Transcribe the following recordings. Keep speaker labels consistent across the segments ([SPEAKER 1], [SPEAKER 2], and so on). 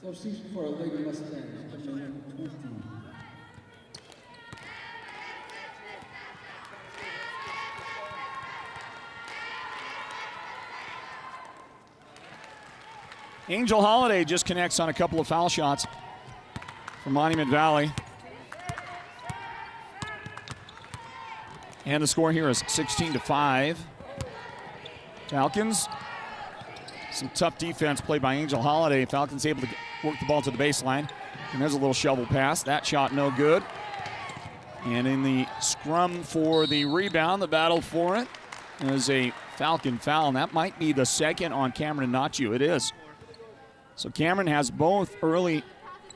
[SPEAKER 1] Substitution for Lady Mustangs, number 20.
[SPEAKER 2] Angel Holiday just connects on a couple of foul shots for Monument Valley. And the score here is 16-5. Falcons. Some tough defense played by Angel Holiday. Falcons able to work the ball to the baseline. And there's a little shovel pass. That shot no good. And in the scrum for the rebound, the battle for it, is a Falcon foul. And that might be the second on Cameron Nachu. It is. So Cameron has both early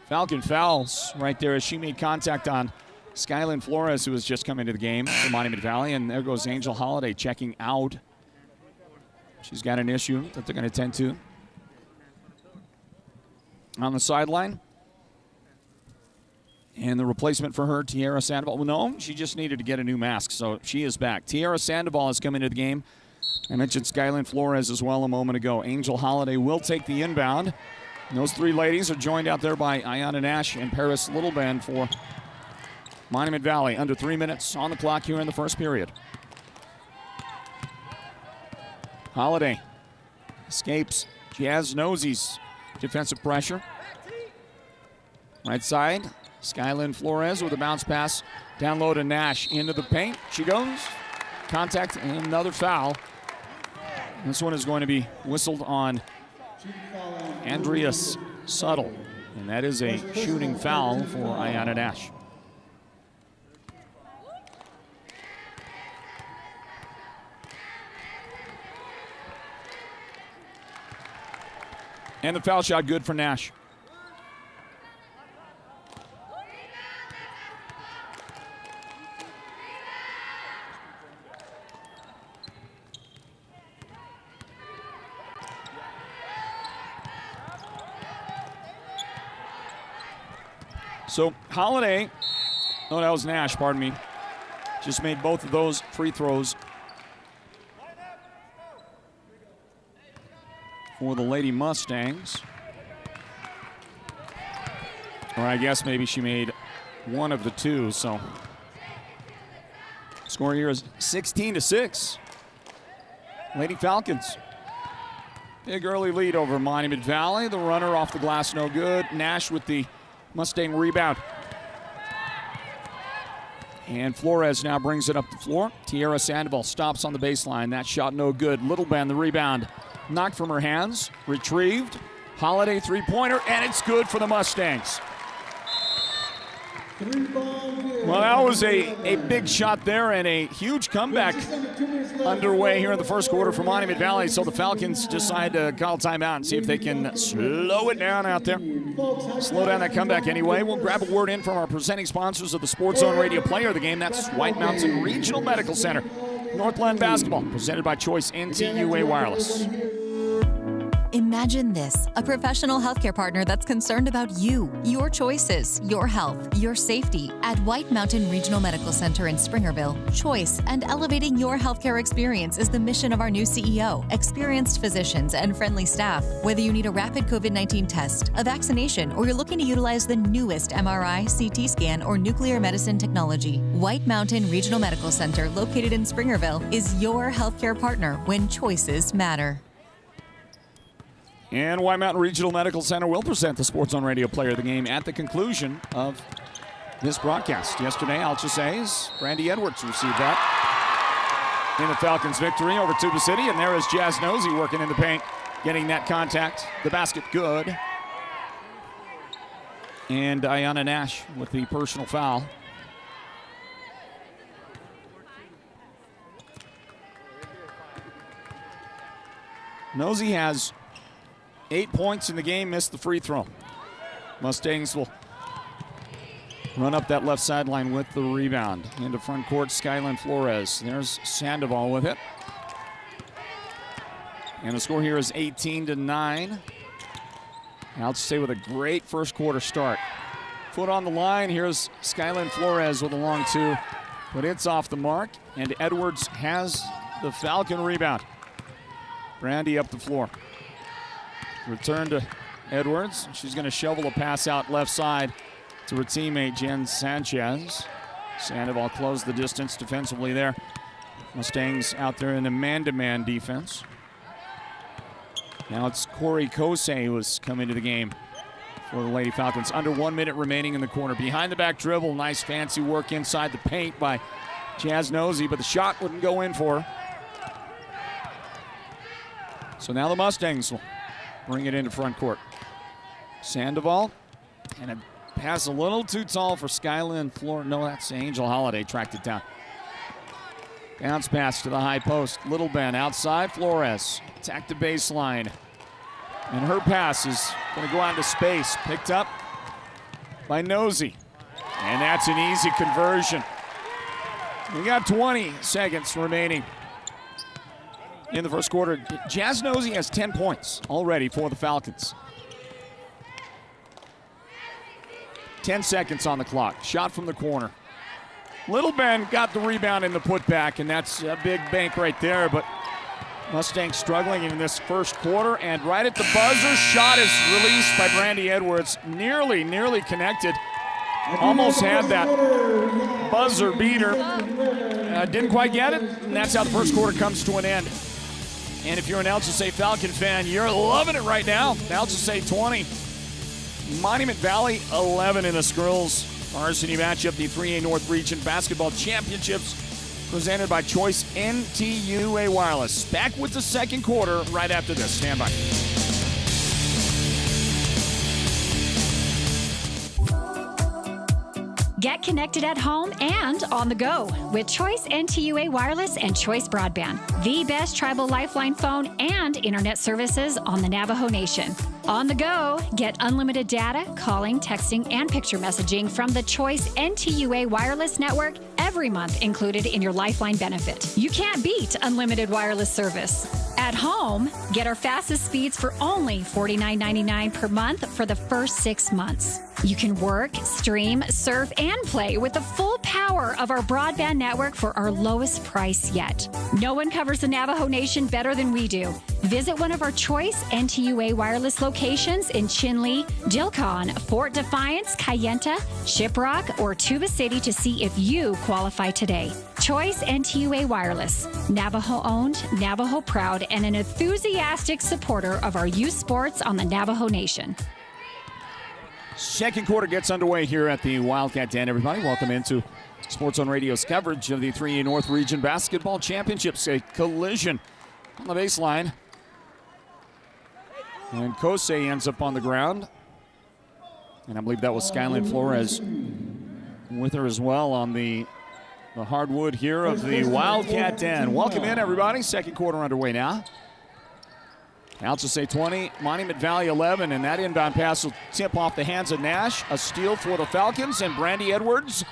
[SPEAKER 2] Falcon fouls right there as she made contact on Skylin Flores, who was just coming to the game for Monument Valley. And there goes Angel Holiday checking out. She's got an issue that they're going to tend to. On the sideline. And the replacement for her, Tiara Sandoval. Well, no, she just needed to get a new mask, so she is back. Tiara Sandoval has come into the game. I mentioned Skylin Flores as well a moment ago. Angel Holiday will take the inbound. And those three ladies are joined out there by Ayana Nash and Paris Littleband for Monument Valley. Under 3 minutes on the clock here in the first period. Holiday escapes Jazz Nosey's defensive pressure. Right side, Skylin Flores with a bounce pass. Down low to Nash into the paint. She goes. Contact and another foul. This one is going to be whistled on Andreas Suttle. And that is a shooting foul for Ayana Nash. And the foul shot good for Nash. So Holiday, oh, that was Nash, pardon me, just made both of those free throws for the Lady Mustangs. Or I guess maybe she made one of the two, so. Score here is 16-6. Lady Falcons. Big early lead over Monument Valley. The runner off the glass, no good. Nash with the Mustang rebound. And Flores now brings it up the floor. Tiara Sandoval stops on the baseline. That shot no good. Littleband the rebound. Knocked from her hands. Retrieved. Holiday three-pointer, and it's good for the Mustangs. Well, that was a big shot there and a huge comeback underway here in the first quarter for Monument Valley. So the Falcons decide to call timeout and see if they can slow it down out there. Slow down that comeback anyway. We'll grab a word in from our presenting sponsors of the Sports Zone Radio Player of the Game. That's White Mountain Regional Medical Center. Northland Basketball, presented by Choice NTUA Wireless.
[SPEAKER 3] Imagine this, a professional healthcare partner that's concerned about you, your choices, your health, your safety. At White Mountain Regional Medical Center in Springerville, choice and elevating your healthcare experience is the mission of our new CEO. Experienced physicians and friendly staff. Whether you need a rapid COVID-19 test, a vaccination, or you're looking to utilize the newest MRI, CT scan, or nuclear medicine technology, White Mountain Regional Medical Center, located in Springerville, is your healthcare partner when choices matter.
[SPEAKER 2] And White Mountain Regional Medical Center will present the Sports Zone Radio Player of the Game at the conclusion of this broadcast. Yesterday, Alchesay's Brandy Edwards received that in the Falcons' victory over Tuba City. And there is Jazz Nosey working in the paint, getting that contact. The basket good. And Ayana Nash with the personal foul. Nosey has 8 points in the game, missed the free throw. Mustangs will run up that left sideline with the rebound. Into front court, Skylin Flores. There's Sandoval with it. And the score here is 18-9. Alchesay with a great first quarter start. Foot on the line, here's Skylin Flores with a long two, but it's off the mark, and Edwards has the Falcon rebound. Brandy up the floor. Return to Edwards. She's going to shovel a pass out left side to her teammate, Jen Sanchez. Sandoval closed the distance defensively there. Mustangs out there in a man-to-man defense. Now it's Corey Kosei who's come into the game for the Lady Falcons. Under 1 minute remaining in the corner. Behind the back dribble, nice fancy work inside the paint by Jazz Nosey, but the shot wouldn't go in for her. So now the Mustangs will bring it into front court. Sandoval, and a pass a little too tall for Chinle and Flora. No, that's Angel Holiday tracked it down. Bounce pass to the high post. Little Ben outside. Flores attack the baseline. And her pass is going to go out into space. Picked up by Nosey. And that's an easy conversion. We got 20 seconds remaining in the first quarter. Jazz Nosey has 10 points already for the Falcons. 10 seconds on the clock. Shot from the corner. Little Ben got the rebound in the putback, and that's a big bank right there, but Mustangs struggling in this first quarter, and right at the buzzer, shot is released by Brandy Edwards. Nearly connected. Almost had that buzzer beater. Didn't quite get it, and that's how the first quarter comes to an end. And if you're an Alchesay Falcon fan, you're loving it right now. Alchesay 20, Monument Valley 11 in the Squirrels varsity matchup, the 3A North Region Basketball Championships, presented by Choice NTUA Wireless. Back with the second quarter right after this. Stand by.
[SPEAKER 4] Get connected at home and on the go with Choice NTUA Wireless and Choice Broadband, the best tribal lifeline phone and internet services on the Navajo Nation. On the go, get unlimited data, calling, texting, and picture messaging from the Choice NTUA Wireless Network every month included in your Lifeline benefit. You can't beat unlimited wireless service. At home, get our fastest speeds for only $49.99 per month for the first 6 months. You can work, stream, surf, and play with the full power of our broadband network for our lowest price yet. No one covers the Navajo Nation better than we do. Visit one of our Choice NTUA wireless locations in Chinle, Dilcon, Fort Defiance, Kayenta, Shiprock, or Tuba City to see if you qualify today. Choice NTUA Wireless, Navajo-owned, Navajo-proud, and an enthusiastic supporter of our youth sports on the Navajo Nation.
[SPEAKER 2] Second quarter gets underway here at the Wildcat Den, everybody. Welcome into Sports on Radio's coverage of the 3A North Region Basketball Championships. A collision on the baseline. And Kosei ends up on the ground. And I believe that was Skyline Flores with her as well on the hardwood here of the Wildcat Den. Welcome in, everybody. Second quarter underway now. Alchesay 20, Monument Valley 11, and that inbound pass will tip off the hands of Nash. A steal for the Falcons, and Brandy Edwards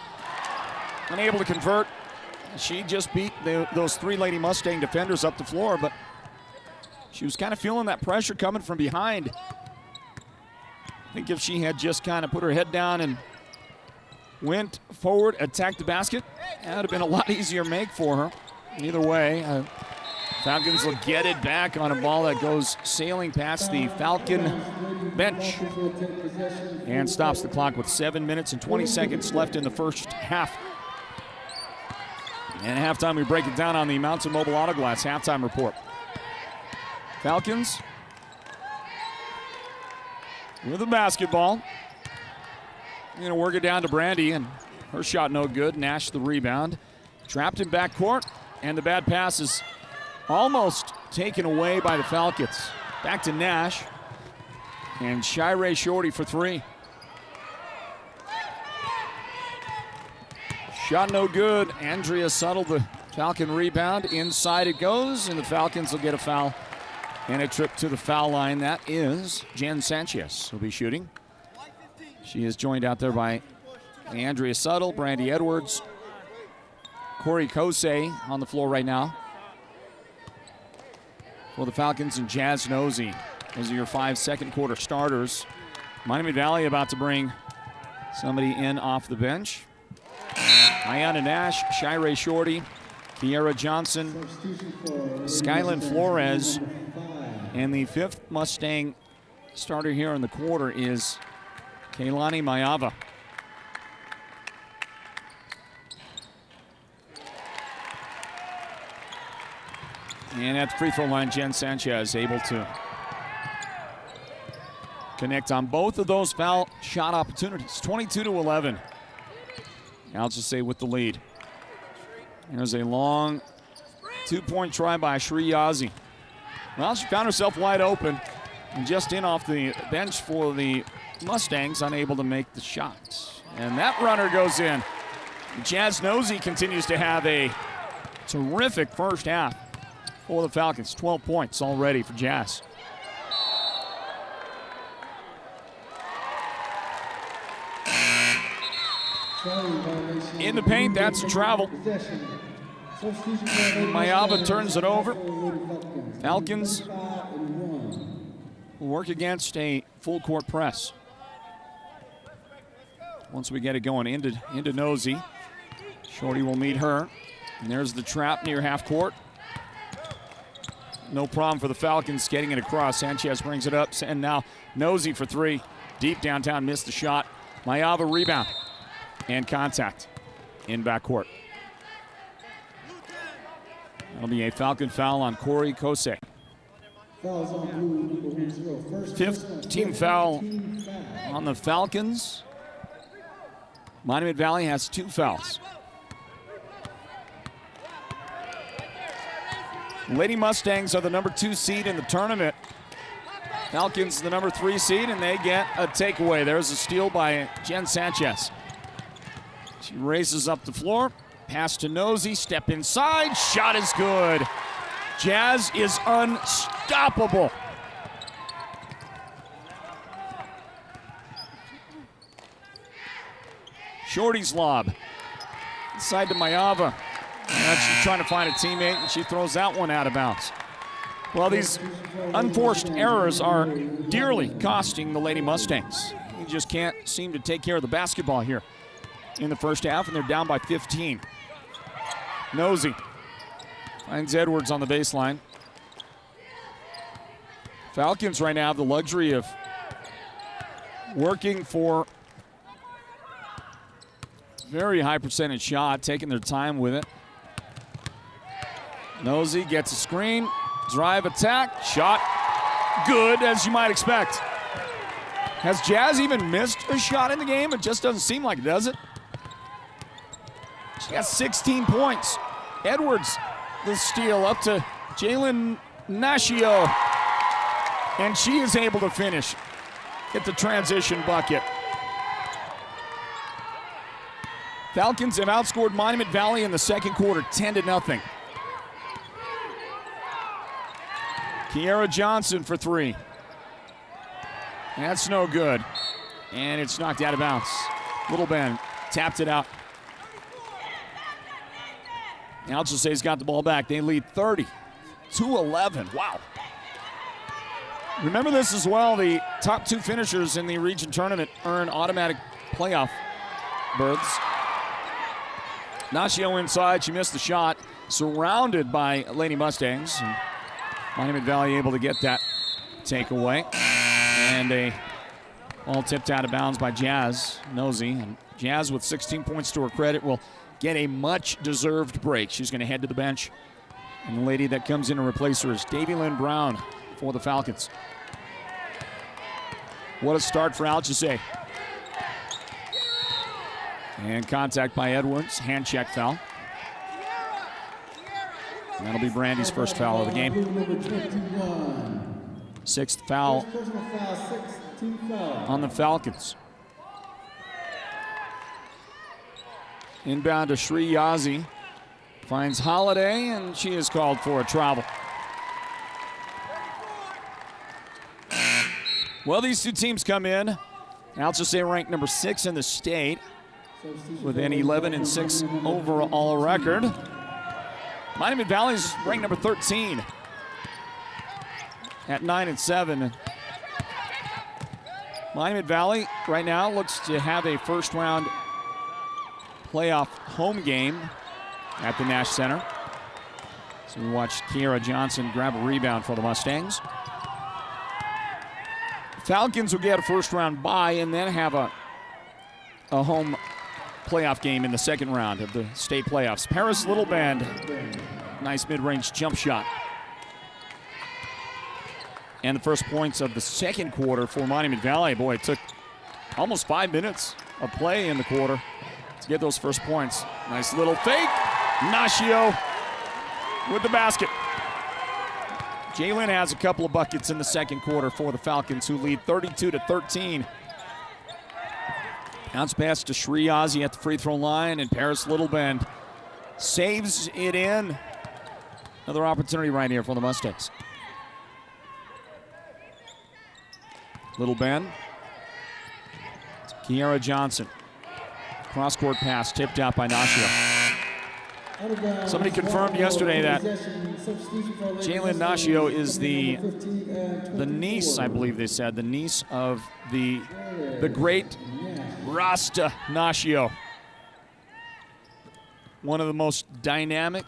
[SPEAKER 2] unable to convert. She just beat those three Lady Mustang defenders up the floor, but she was kind of feeling that pressure coming from behind. I think if she had just kind of put her head down and went forward, attacked the basket, that would have been a lot easier make for her. Either way, Falcons will get it back on a ball that goes sailing past the Falcon bench and stops the clock with 7 minutes and 20 seconds left in the first half. And at halftime, we break it down on the Mountain Mobile Auto Glass halftime report. Falcons with the basketball. Going to work it down to Brandy, and her shot no good. Nash the rebound. Trapped in backcourt, and the bad pass is almost taken away by the Falcons. Back to Nash, and Shirey Shorty for three. Shot no good. Andrea Suttle, the Falcon rebound. Inside it goes, and the Falcons will get a foul and a trip to the foul line. That is Jen Sanchez who'll be shooting. She is joined out there by Andrea Suttle, Brandy Edwards, Corey Kosei on the floor right now for the Falcons, and Jazz Nosey. Those are your 5 second quarter starters. Monument Valley about to bring somebody in off the bench. Ayana Nash, Shirey Shorty, Kiera Johnson, Skyland Flores, and the fifth Mustang starter here in the quarter is Kailani Mayava. And at the free throw line, Jen Sanchez able to connect on both of those foul shot opportunities. 22-11. Alchesay with the lead. There's a long two-point try by Shri Yazi. Well, she found herself wide open and just in off the bench for the Mustangs, unable to make the shot. And that runner goes in. Jazz Nosey continues to have a terrific first half for the Falcons. 12 points already for Jazz. In the paint, that's a travel. Mayava turns it over. Falcons will work against a full court press. Once we get it going into Nosey. Shorty will meet her. And there's the trap near half court. No problem for the Falcons getting it across. Sanchez brings it up, and now Nosey for three. Deep downtown, missed the shot. Mayava rebound and contact in backcourt. That'll be a Falcon foul on Corey Kose. Fifth team foul on the Falcons. Monument Valley has 2 fouls. Lady Mustangs are the number 2 seed in the tournament. Falcons the number 3 seed, and they get a takeaway. There's a steal by Jen Sanchez. She races up the floor, pass to Nosey, step inside, shot is good. Jazz is unstoppable. Shorty's lob, inside to Mayava. And she's trying to find a teammate, and she throws that one out of bounds. Well, these unforced errors are dearly costing the Lady Mustangs. You just can't seem to take care of the basketball here in the first half, and they're down by 15. Nosey finds Edwards on the baseline. Falcons right now have the luxury of working for very high percentage shot, taking their time with it. Nosey gets a screen, drive attack, shot good, as you might expect. Has Jazz even missed a shot in the game? It just doesn't seem like it, does it? She got 16 points. Edwards, the steal up to Jalen Nashio. And she is able to finish. Get the transition bucket. Falcons have outscored Monument Valley in the second quarter, 10-0. Kiera Johnson for 3. That's no good. And it's knocked out of bounds. Little Ben tapped it out. Alchesay's got the ball back. They lead 30-11. Wow. Remember this as well. The top 2 finishers in the region tournament earn automatic playoff berths. Nashio inside. She missed the shot. Surrounded by Lady Mustangs. And Monument Valley able to get that takeaway. And a ball tipped out of bounds by Jazz Nosey. And Jazz, with 16 points to her credit, will get a much-deserved break. She's going to head to the bench. And the lady that comes in to replace her is Davy Lynn Brown for the Falcons. What a start for Alchesay. And contact by Edwards. Hand check foul. And that'll be Brandy's first foul of the game. 6th foul on the Falcons. Inbound to Shri Yazi. Finds Holiday, and she is called for a travel. Well, these 2 teams come in. Alchesay ranked number 6 in the state with an 11-6 overall record. Monument Valley's ranked number 13 at 9-7. Monument Valley right now looks to have a first-round playoff home game at the Nash Center. So we watch Kiera Johnson grab a rebound for the Mustangs. Falcons will get a first-round bye and then have a home playoff game in the second round of the state playoffs. Paris Littleband, nice mid-range jump shot. And the first points of the second quarter for Monument Valley. Boy, it took almost 5 minutes of play in the quarter to get those first points. Nice little fake. Nashio with the basket. Jalen has a couple of buckets in the second quarter for the Falcons, who lead 32-13. Bounce pass to Shree Ozzie at the free throw line, and Paris Littleband saves it in. Another opportunity right here for the Mustangs. Littleband. Kiara Johnson. Cross-court pass tipped out by Nashio. Somebody confirmed yesterday that Jalen Nashio is the niece, I believe they said, the niece of the great Rasta Nashio. One of the most dynamic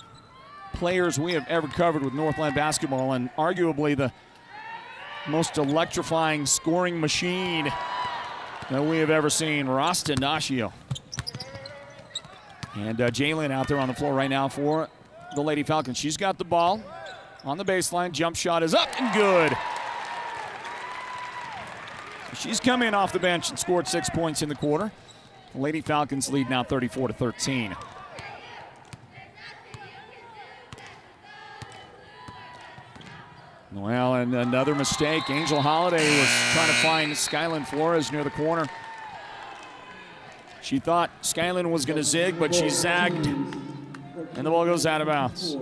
[SPEAKER 2] players we have ever covered with Northland basketball, and arguably the most electrifying scoring machine that we have ever seen, Rasta Nashio. And Jalen out there on the floor right now for the Lady Falcons. She's got the ball on the baseline. Jump shot is up and good. She's come in off the bench and scored 6 points in the quarter. The Lady Falcons lead now 34-13. Well, and another mistake. Angel Holiday was trying to find Skylin Flores near the corner. She thought Skylin was going to zig, but she zagged, and the ball goes out of bounds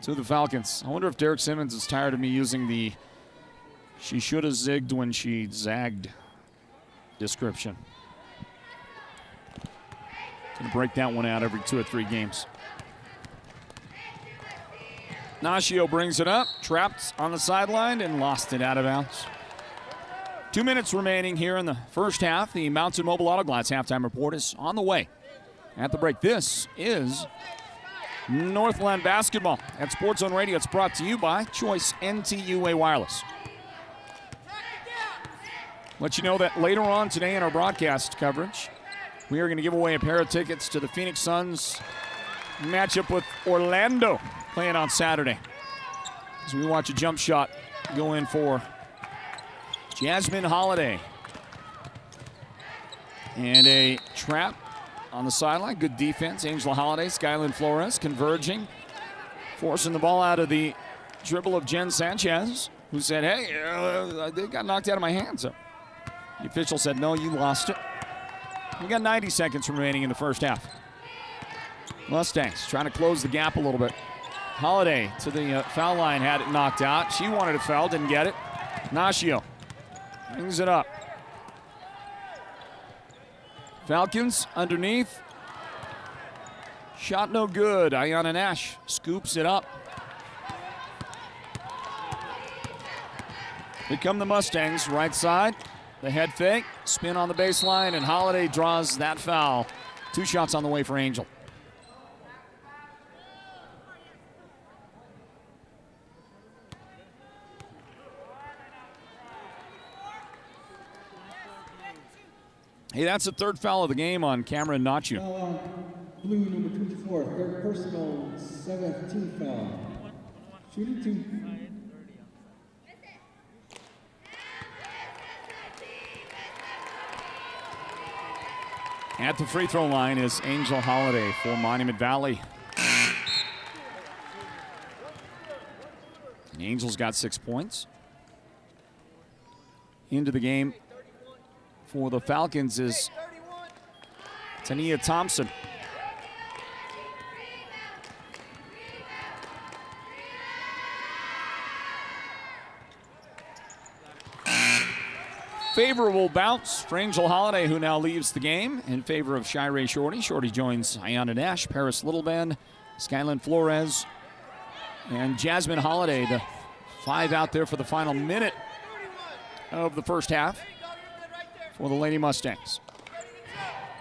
[SPEAKER 2] to the Falcons. I wonder if Derek Simmons is tired of me using the "she should have zigged when she zagged" description. Going to break that one out every 2 or 3 games. Nashio brings it up, trapped on the sideline, and lost it out of bounds. 2 minutes remaining here in the first half. The Mountain Mobile Auto Glass halftime report is on the way. At the break, this is Northland basketball at Sports Zone Radio. It's brought to you by Choice NTUA Wireless. Let you know that later on today in our broadcast coverage, we are going to give away a pair of tickets to the Phoenix Suns matchup with Orlando playing on Saturday. As we watch a jump shot go in for Jasmine Holiday. And a trap on the sideline. Good defense. Angel Holiday, Skylin Flores converging, forcing the ball out of the dribble of Jen Sanchez, who said, hey, they got knocked out of my hands. So the official said, no, you lost it. We got 90 seconds remaining in the first half. Mustangs trying to close the gap a little bit. Holiday to the foul line, had it knocked out. She wanted a foul, didn't get it. Nashio brings it up. Falcons underneath. Shot no good. Ayanna Nash scoops it up. Here come the Mustangs, right side. The head fake, spin on the baseline, and Holiday draws that foul. 2 shots on the way for Angel. Hey, that's the 3rd foul of the game on Cameron Nachu.
[SPEAKER 1] Blue number 24, 3rd personal, 7th team foul. Shooting 2.
[SPEAKER 2] At the free throw line is Angel Holiday for Monument Valley. And Angel's got 6 points. Into the game for the Falcons is Tania Thompson. Favorable bounce for Angel Holiday, who now leaves the game in favor of Shirey Shorty. Shorty joins Ayanna Nash, Paris Littleband, Skylin Flores, and Jasmine Holiday, the 5 out there for the final minute of the first half for the Lady Mustangs.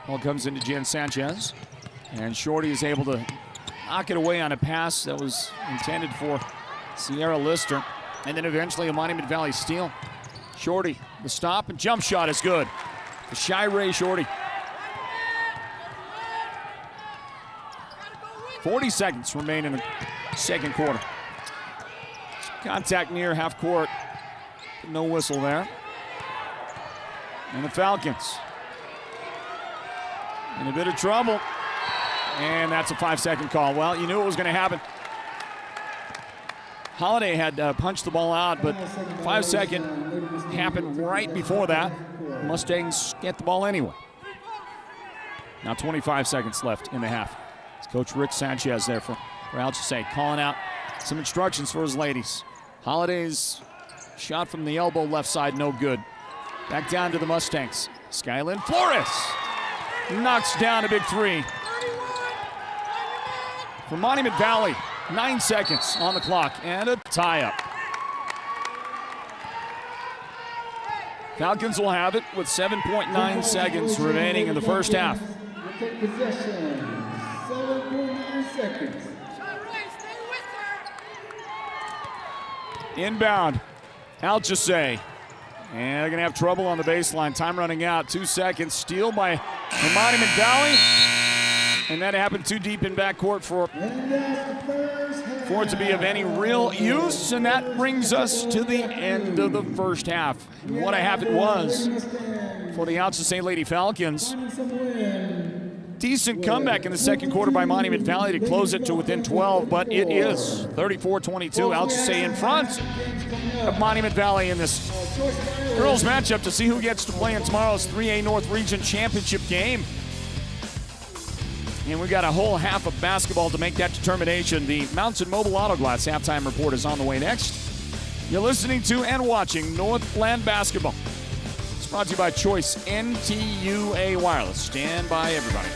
[SPEAKER 2] Ball comes into Jen Sanchez, and Shorty is able to knock it away on a pass that was intended for Sierra Lister, and then eventually a Monument Valley steal. Shorty, the stop and jump shot is good. The Chinle Shorty. 40 seconds remain in the second quarter. Contact near half court. No whistle there. And the Falcons in a bit of trouble. And that's a 5-second call. Well, you knew it was going to happen. Holiday had punched the ball out, but 5-second happened right before that. Mustangs get the ball anyway. Now 25 seconds left in the half. It's Coach Rick Sanchez there for Alchesay, calling out some instructions for his ladies. Holiday's shot from the elbow left side, no good. Back down to the Mustangs. Skylin Flores knocks down a big three. For Monument Valley, 9 seconds on the clock and a tie-up. Falcons will have it with 7.9 seconds remaining in the first half.
[SPEAKER 1] Take possession, 7.9 seconds.
[SPEAKER 2] Inbound, Alchesay. And they're going to have trouble on the baseline. Time running out. 2 seconds. Steal by the Monument Valley. And that happened too deep in backcourt for it to be of any real use. And that brings us to the end of the first half. And what a half it was for the Alchesay Lady Falcons. Decent comeback in the second quarter by Monument Valley to close it to within 12, but it is 34-22. Alchesay in front of Monument Valley in this girls matchup to see who gets to play in tomorrow's 3A North Region Championship game. And we've got a whole half of basketball to make that determination. The Mountain Mobile Auto Glass halftime report is on the way next. You're listening to and watching Northland Basketball. It's brought to you by Choice NTUA Wireless. Stand by, everybody.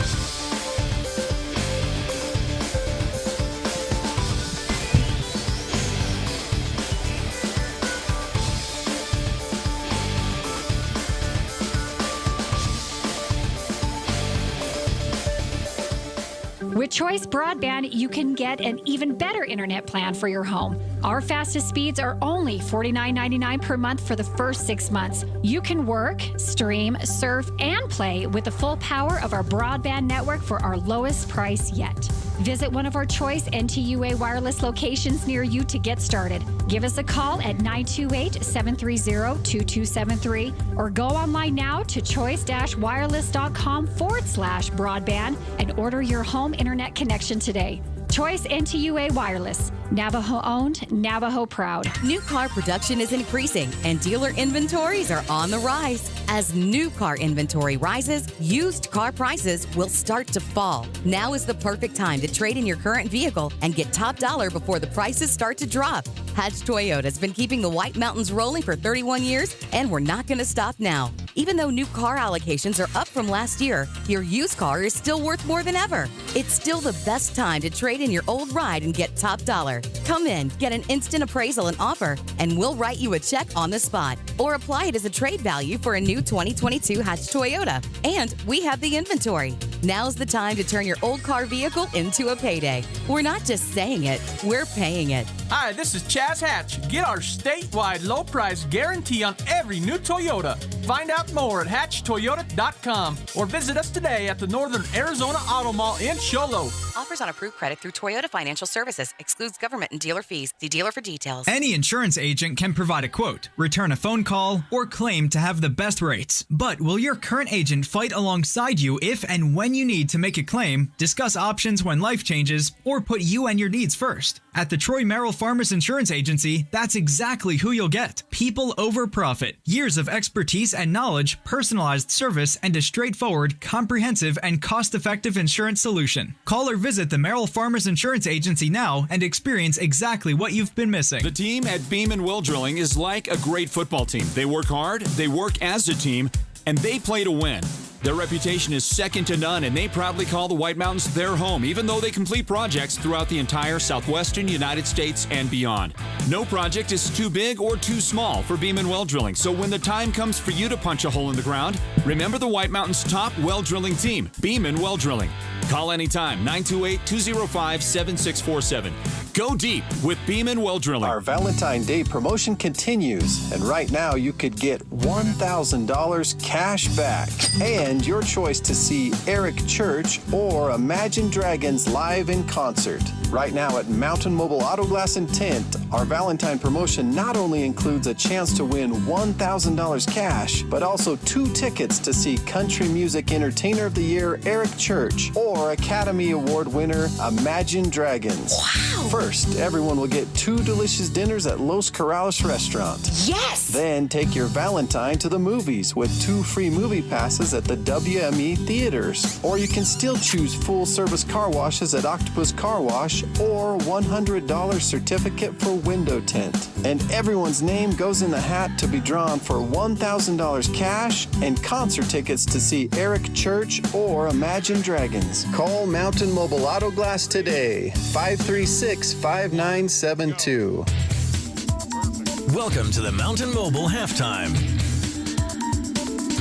[SPEAKER 4] With Choice Broadband, you can get an even better internet plan for your home. Our fastest speeds are only $49.99 per month for the first 6 months. You can work, stream, surf, and play with the full power of our broadband network for our lowest price yet. Visit one of our Choice NTUA wireless locations near you to get started. Give us a call at 928-730-2273 or go online now to choice-wireless.com/broadband and order your home internet connection today. Choice NTUA Wireless. Navajo owned, Navajo proud.
[SPEAKER 5] New car production is increasing and dealer inventories are on the rise. As new car inventory rises, used car prices will start to fall. Now is the perfect time to trade in your current vehicle and get top dollar before the prices start to drop. Hatch Toyota has been keeping the White Mountains rolling for 31 years, and we're not going to stop now. Even though new car allocations are up from last year, your used car is still worth more than ever. It's still the best time to trade in your old ride and get top dollar. Come in, get an instant appraisal and offer, and we'll write you a check on the spot or apply it as a trade value for a new 2022 Hatch Toyota. And we have the inventory. Now's the time to turn your old car vehicle into a payday. We're not just saying it, we're paying it.
[SPEAKER 6] Hi, this is Chaz Hatch. Get our statewide low price guarantee on every new Toyota. Find out more at hatchtoyota.com or visit us today at the Northern Arizona Auto Mall in Show Low.
[SPEAKER 5] Offers on approved credit through Toyota Financial Services. Excludes government and dealer fees. See dealer for details.
[SPEAKER 7] Any insurance agent can provide a quote, return a phone call, or claim to have the best rates. But will your current agent fight alongside you if and when you need to make a claim, discuss options when life changes, or put you and your needs first? At the Troy Merrill Farmers Insurance Agency, that's exactly who you'll get. People over profit. Years of expertise and knowledge, personalized service, and a straightforward, comprehensive, and cost-effective insurance solution. Call or visit the Merrill Farmers Insurance Agency now and experience exactly what you've been missing.
[SPEAKER 8] The team at Beam & Will Drilling is like a great football team. They work hard, they work as a team, and they play to win. Their reputation is second to none, and they proudly call the White Mountains their home, even though they complete projects throughout the entire southwestern United States and beyond. No project is too big or too small for Beeman Well Drilling, so when the time comes for you to punch a hole in the ground, remember the White Mountains' top well drilling team, Beeman Well Drilling. Call anytime, 928-205-7647. Go deep with Beeman Well Drilling.
[SPEAKER 9] Our Valentine Day promotion continues, and right now you could get $1,000 cash back and your choice to see Eric Church or Imagine Dragons live in concert. Right now at Mountain Mobile Auto Glass and Tint, our Valentine promotion not only includes a chance to win $1,000 cash, but also 2 tickets to see Country Music Entertainer of the Year Eric Church or Academy Award winner Imagine Dragons.
[SPEAKER 5] Wow!
[SPEAKER 9] First, everyone will get 2 delicious dinners at Los Corrales Restaurant.
[SPEAKER 5] Yes!
[SPEAKER 9] Then take your Valentine to the movies with 2 free movie passes at the WME theaters. Or you can still choose full-service car washes at Octopus Car Wash or $100 certificate for window tint. And everyone's name goes in the hat to be drawn for $1,000 cash and concert tickets to see Eric Church or Imagine Dragons. Call Mountain Mobile Auto Glass today, 536-5972.
[SPEAKER 10] Welcome to the Mountain Mobile Halftime.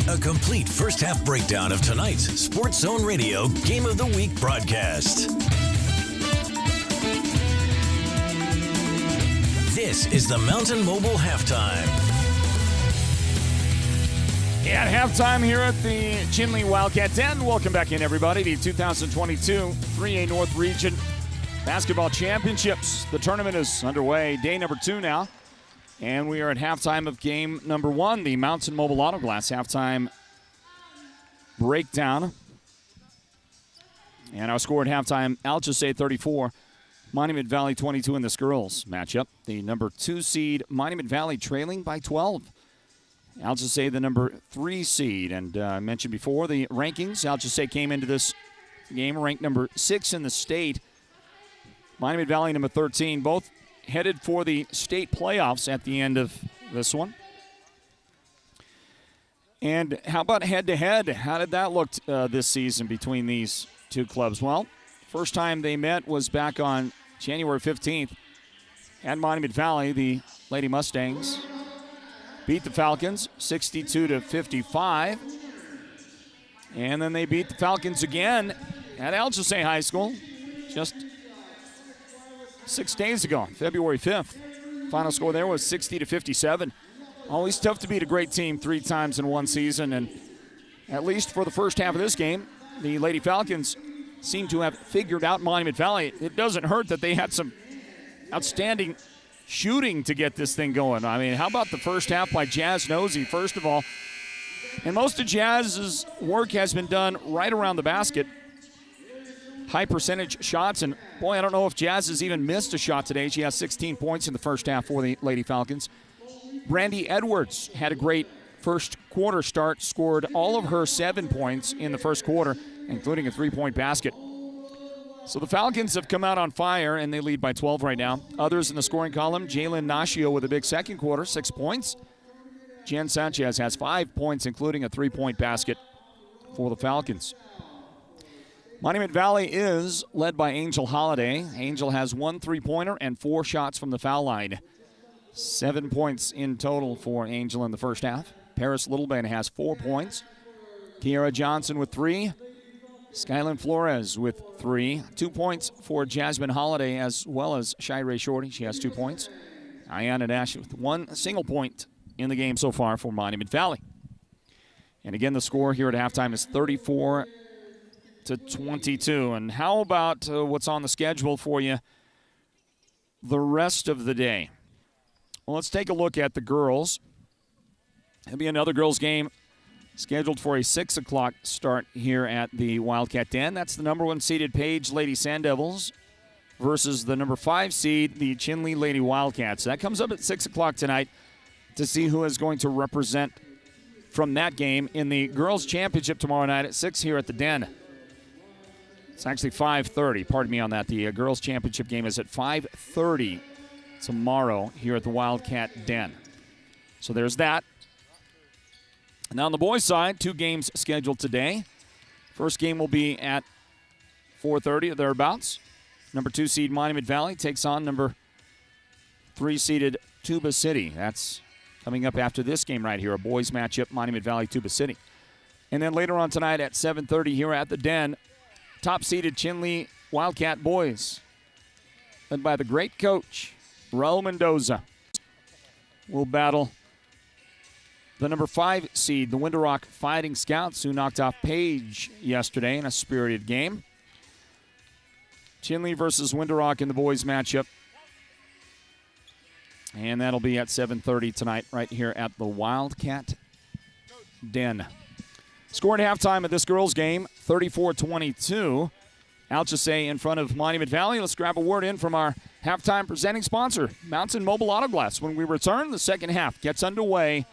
[SPEAKER 10] A complete first half breakdown of tonight's Sports Zone Radio Game of the Week broadcast. This is the Mountain Mobile Halftime.
[SPEAKER 2] At halftime here at the Chinle Wildcat Den. Welcome back in, everybody. The 2022 3A North Region Basketball Championships. The tournament is underway. Day number 2 now. And we are at halftime of game number 1, the Mountain Mobile Auto Glass halftime breakdown. And our score at halftime, Alchesay 34, Monument Valley 22 in this girls matchup. The number 2 seed, Monument Valley, trailing by 12. Alchesay, the number 3 seed. And I mentioned before the rankings. Alchesay came into this game ranked number 6 in the state. Monument Valley, number 13. Both headed for the state playoffs at the end of this one. And how about head-to-head? How did that look this season between these 2 clubs? Well, first time they met was back on January 15th at Monument Valley. The Lady Mustangs beat the Falcons 62-55. And then they beat the Falcons again at Alchesay High School just 6 days ago, February 5th. Final score there was 60-57. Always tough to beat a great team 3 times in one season, and at least for the first half of this game, the Lady Falcons seem to have figured out Monument Valley. It doesn't hurt that they had some outstanding shooting to get this thing going. I mean, how about the first half by Jazz Nosey, first of all? And most of Jazz's work has been done right around the basket. High percentage shots, and boy, I don't know if Jazz has even missed a shot today. She has 16 points in the first half for the Lady Falcons. Brandy Edwards had a great first quarter start, scored all of her 7 points in the first quarter, including a 3-point basket. So the Falcons have come out on fire, and they lead by 12 right now. Others in the scoring column, Jalen Nashio with a big second quarter, 6 points. Jen Sanchez has 5 points, including a 3-point basket for the Falcons. Monument Valley is led by Angel Holiday. Angel has 1 3-pointer and 4 shots from the foul line. 7 points in total for Angel in the first half. Paris Littlebane has 4 points. Kiara Johnson with 3. Skylin Flores with 3. 2 points for Jasmine Holiday as well as Shirey Shorty. She has 2 points. Ayanna Nash with 1 single point in the game so far for Monument Valley. And again, the score here at halftime is 34-22. And how about what's on the schedule for you the rest of the day? Well, let's take a look at the girls. There'll be another girls game scheduled for a 6 o'clock start here at the Wildcat Den. That's the number 1 seeded Page Lady Sand Devils versus the number 5 seed, the Chinle Lady Wildcats. That comes up at 6 o'clock tonight to see who is going to represent from that game in the girls' championship tomorrow night at 6 here at the Den. It's actually 5:30. Pardon me on that. The girls' championship game is at 5:30 tomorrow here at the Wildcat Den. So there's that. Now on the boys' side, 2 games scheduled today. First game will be at 4:30 or thereabouts. Number 2 seed Monument Valley takes on number 3-seeded Tuba City. That's coming up after this game right here, a boys matchup, Monument Valley, Tuba City. And then later on tonight at 7:30 here at the Den, top-seeded Chinle Wildcat boys, led by the great coach, Raul Mendoza, will battle the number 5 seed, the Window Rock Fighting Scouts, who knocked off Page yesterday in a spirited game. Chinle versus Window Rock in the boys matchup. And that'll be at 7:30 tonight right here at the Wildcat Den. Score at halftime of this girls' game, 34-22. Alchesay in front of Monument Valley. Let's grab a word in from our halftime presenting sponsor, Mountain Mobile Auto Glass. When we return, the second half gets underway.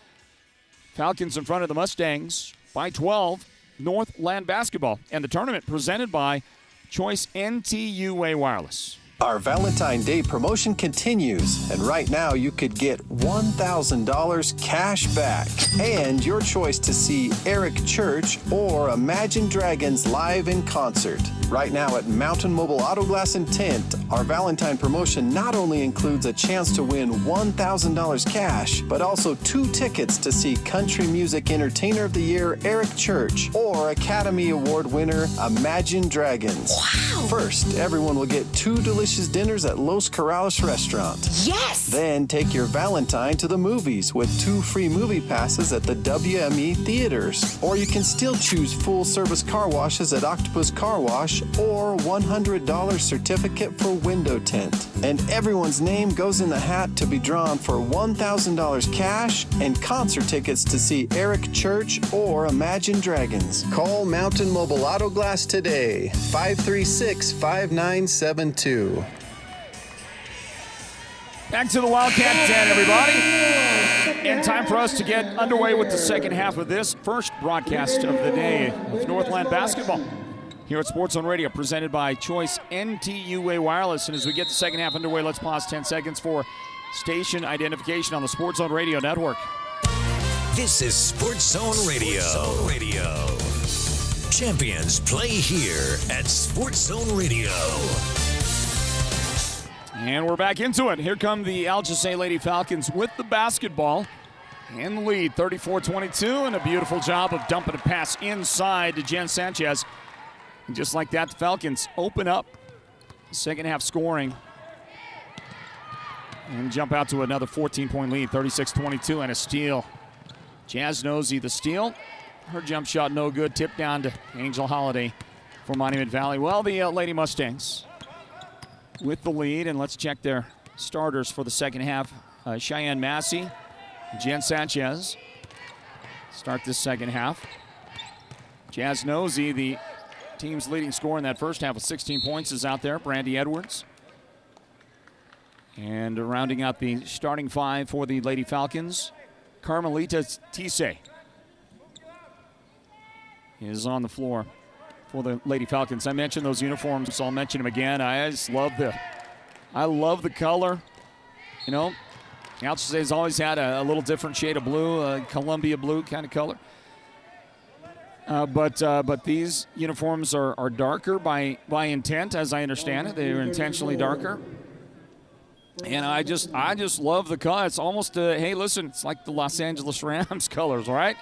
[SPEAKER 2] Falcons in front of the Mustangs by 12. Northland basketball. And the tournament presented by Choice NTUA Wireless.
[SPEAKER 9] Our Valentine's Day promotion continues, and right now you could get $1,000 cash back and your choice to see Eric Church or Imagine Dragons live in concert. Right now at Mountain Mobile Auto Glass and Tint, our Valentine promotion not only includes a chance to win $1,000 cash, but also 2 tickets to see Country Music Entertainer of the Year Eric Church or Academy Award winner Imagine Dragons.
[SPEAKER 5] Wow!
[SPEAKER 9] First, everyone will get 2 delicious dinners at Los Corrales restaurant.
[SPEAKER 5] Yes!
[SPEAKER 9] Then take your Valentine to the movies with 2 free movie passes at the WME theaters. Or you can still choose full service car washes at Octopus Car Wash or $100 certificate for window tint. And everyone's name goes in the hat to be drawn for $1,000 cash and concert tickets to see Eric Church or Imagine Dragons. Call Mountain Mobile Auto Glass today, 536-5972.
[SPEAKER 2] Back to the Wildcat Den, everybody. And time for us to get underway with the second half of this first broadcast of the day of Northland basketball here at Sports Zone Radio, presented by Choice NTUA Wireless. And as we get the second half underway, let's pause 10 seconds for station identification on the Sports Zone Radio network.
[SPEAKER 10] This is Sports Zone Radio. Champions play here at Sports Zone Radio.
[SPEAKER 2] And we're back into it. Here come the Alchesay Lady Falcons with the basketball in the lead, 34-22, and a beautiful job of dumping a pass inside to Jen Sanchez. And just like that, the Falcons open up second half scoring and jump out to another 14-point lead, 36-22, and a steal. Jazz Nosey the steal. Her jump shot no good, tipped down to Angel Holiday for Monument Valley. Well, the Lady Mustangs with the lead, and let's check their starters for the second half. Cheyenne Massey, Jen Sanchez start this second half. Jazz Nosey, the team's leading scorer in that first half with 16 points, is out there. Brandy Edwards. And rounding out the starting 5 for the Lady Falcons, Carmelita Tise is on the floor for the Lady Falcons. I mentioned those uniforms, so I'll mention them again. I just love the color. You know, Alchesay's always had a little different shade of blue, Columbia blue kind of color. But these uniforms are darker by intent, as I understand it. They are intentionally darker. And I just love the color. It's almost hey, listen, it's like the Los Angeles Rams colors, right?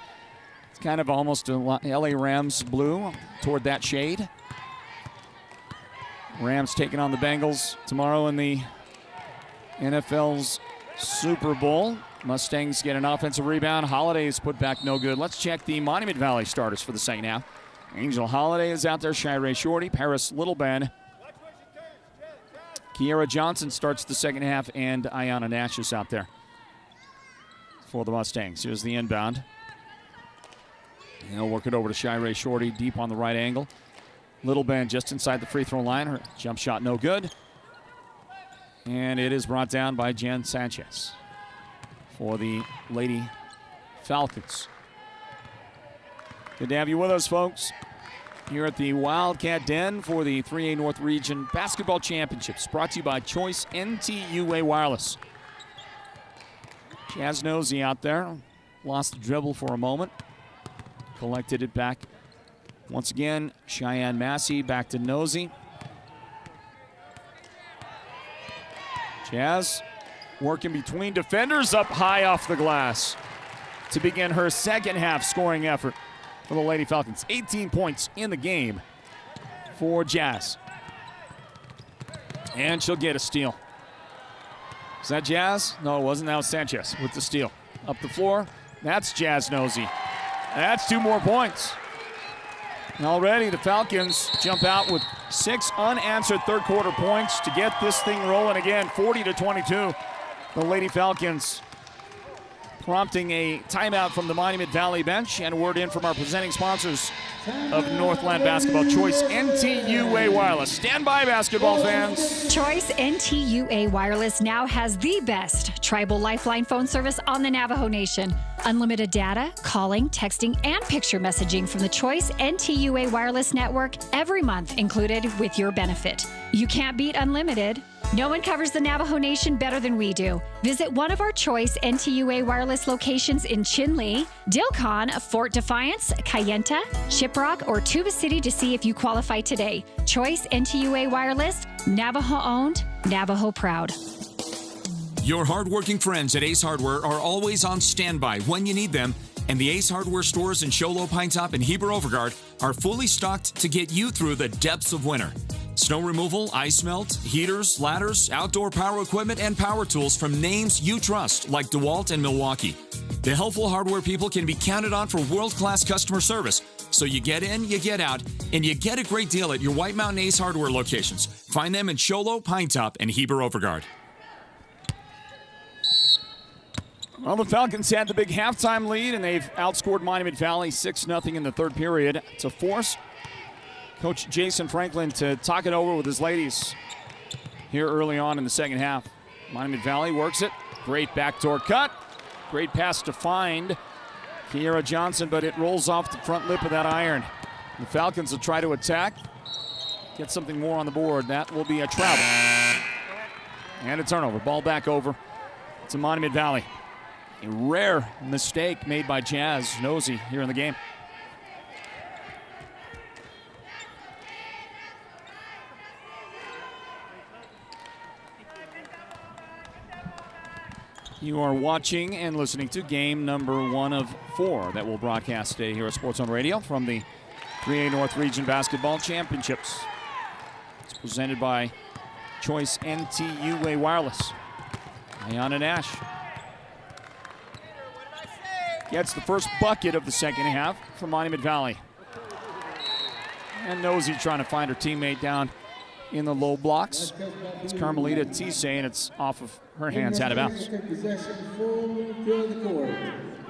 [SPEAKER 2] It's kind of almost a LA Rams blue toward that shade. Rams taking on the Bengals tomorrow in the NFL's Super Bowl. Mustangs get an offensive rebound. Holiday's put back no good. Let's check the Monument Valley starters for the second half. Angel Holiday is out there. Shirey Shorty, Paris Littleben. Kiera Johnson starts the second half, and Ayanna Nash is out there for the Mustangs. Here's the inbound. He'll work it over to Shirey Shorty deep on the right angle. Littleben just inside the free throw line. Her jump shot no good. And it is brought down by Jen Sanchez for the Lady Falcons. Good to have you with us, folks, here at the Wildcat Den for the 3A North Region Basketball Championships, brought to you by Choice NTUA Wireless. Jazz Nosey out there. Lost the dribble for a moment. Collected it back. Once again, Cheyenne Massey back to Nosey. Jazz working between defenders, up high off the glass to begin her second half scoring effort for the Lady Falcons. 18 points in the game for Jazz. And she'll get a steal. Is that Jazz? No, it wasn't. That was Sanchez with the steal. Up the floor. That's Jazz Nosey. That's 2 more points. And already the Falcons jump out with 6 unanswered third quarter points to get this thing rolling again. 40-22. The Lady Falcons prompting a timeout from the Monument Valley bench, and a word in from our presenting sponsors of Northland Basketball, Choice NTUA Wireless. Stand by, basketball fans.
[SPEAKER 4] Choice NTUA Wireless now has the best tribal lifeline phone service on the Navajo Nation. Unlimited data, calling, texting, and picture messaging from the Choice NTUA Wireless Network every month included with your benefit. You can't beat unlimited. No one covers the Navajo Nation better than we do. Visit one of our Choice NTUA Wireless locations in Chinle, Dilcon, Fort Defiance, Kayenta, Shiprock, or Tuba City to see if you qualify today. Choice NTUA Wireless, Navajo owned, Navajo proud.
[SPEAKER 8] Your hardworking friends at Ace Hardware are always on standby when you need them, and the Ace Hardware stores in Show Low, Pine Top, and Heber Overgard are fully stocked to get you through the depths of winter. Snow removal, ice melt, heaters, ladders, outdoor power equipment, and power tools from names you trust like DeWalt and Milwaukee. The helpful hardware people can be counted on for world-class customer service. So you get in, you get out, and you get a great deal at your White Mountain Ace Hardware locations. Find them in Show Low, Pine Top, and Heber Overgard.
[SPEAKER 2] Well, the Falcons had the big halftime lead, and they've outscored Monument Valley 6-0 in the third period. To force Coach Jason Franklin to talk it over with his ladies here early on in the second half. Monument Valley works it. Great backdoor cut. Great pass to find Kiera Johnson, but it rolls off the front lip of that iron. The Falcons will try to attack, get something more on the board. That will be a travel. And a turnover. Ball back over to Monument Valley. A rare mistake made by Jazz Nosey here in the game. You are watching and listening to game number 1 of 4 that will broadcast today here at Sports Zone Radio from the 3A North Region Basketball Championships. It's presented by Choice NTUA Wireless. Ayana Nash gets the first bucket of the second half from Monument Valley. And Nosey trying to find her teammate down in the low blocks. It's Carmelita Tise, and it's off of her hands, out of bounds.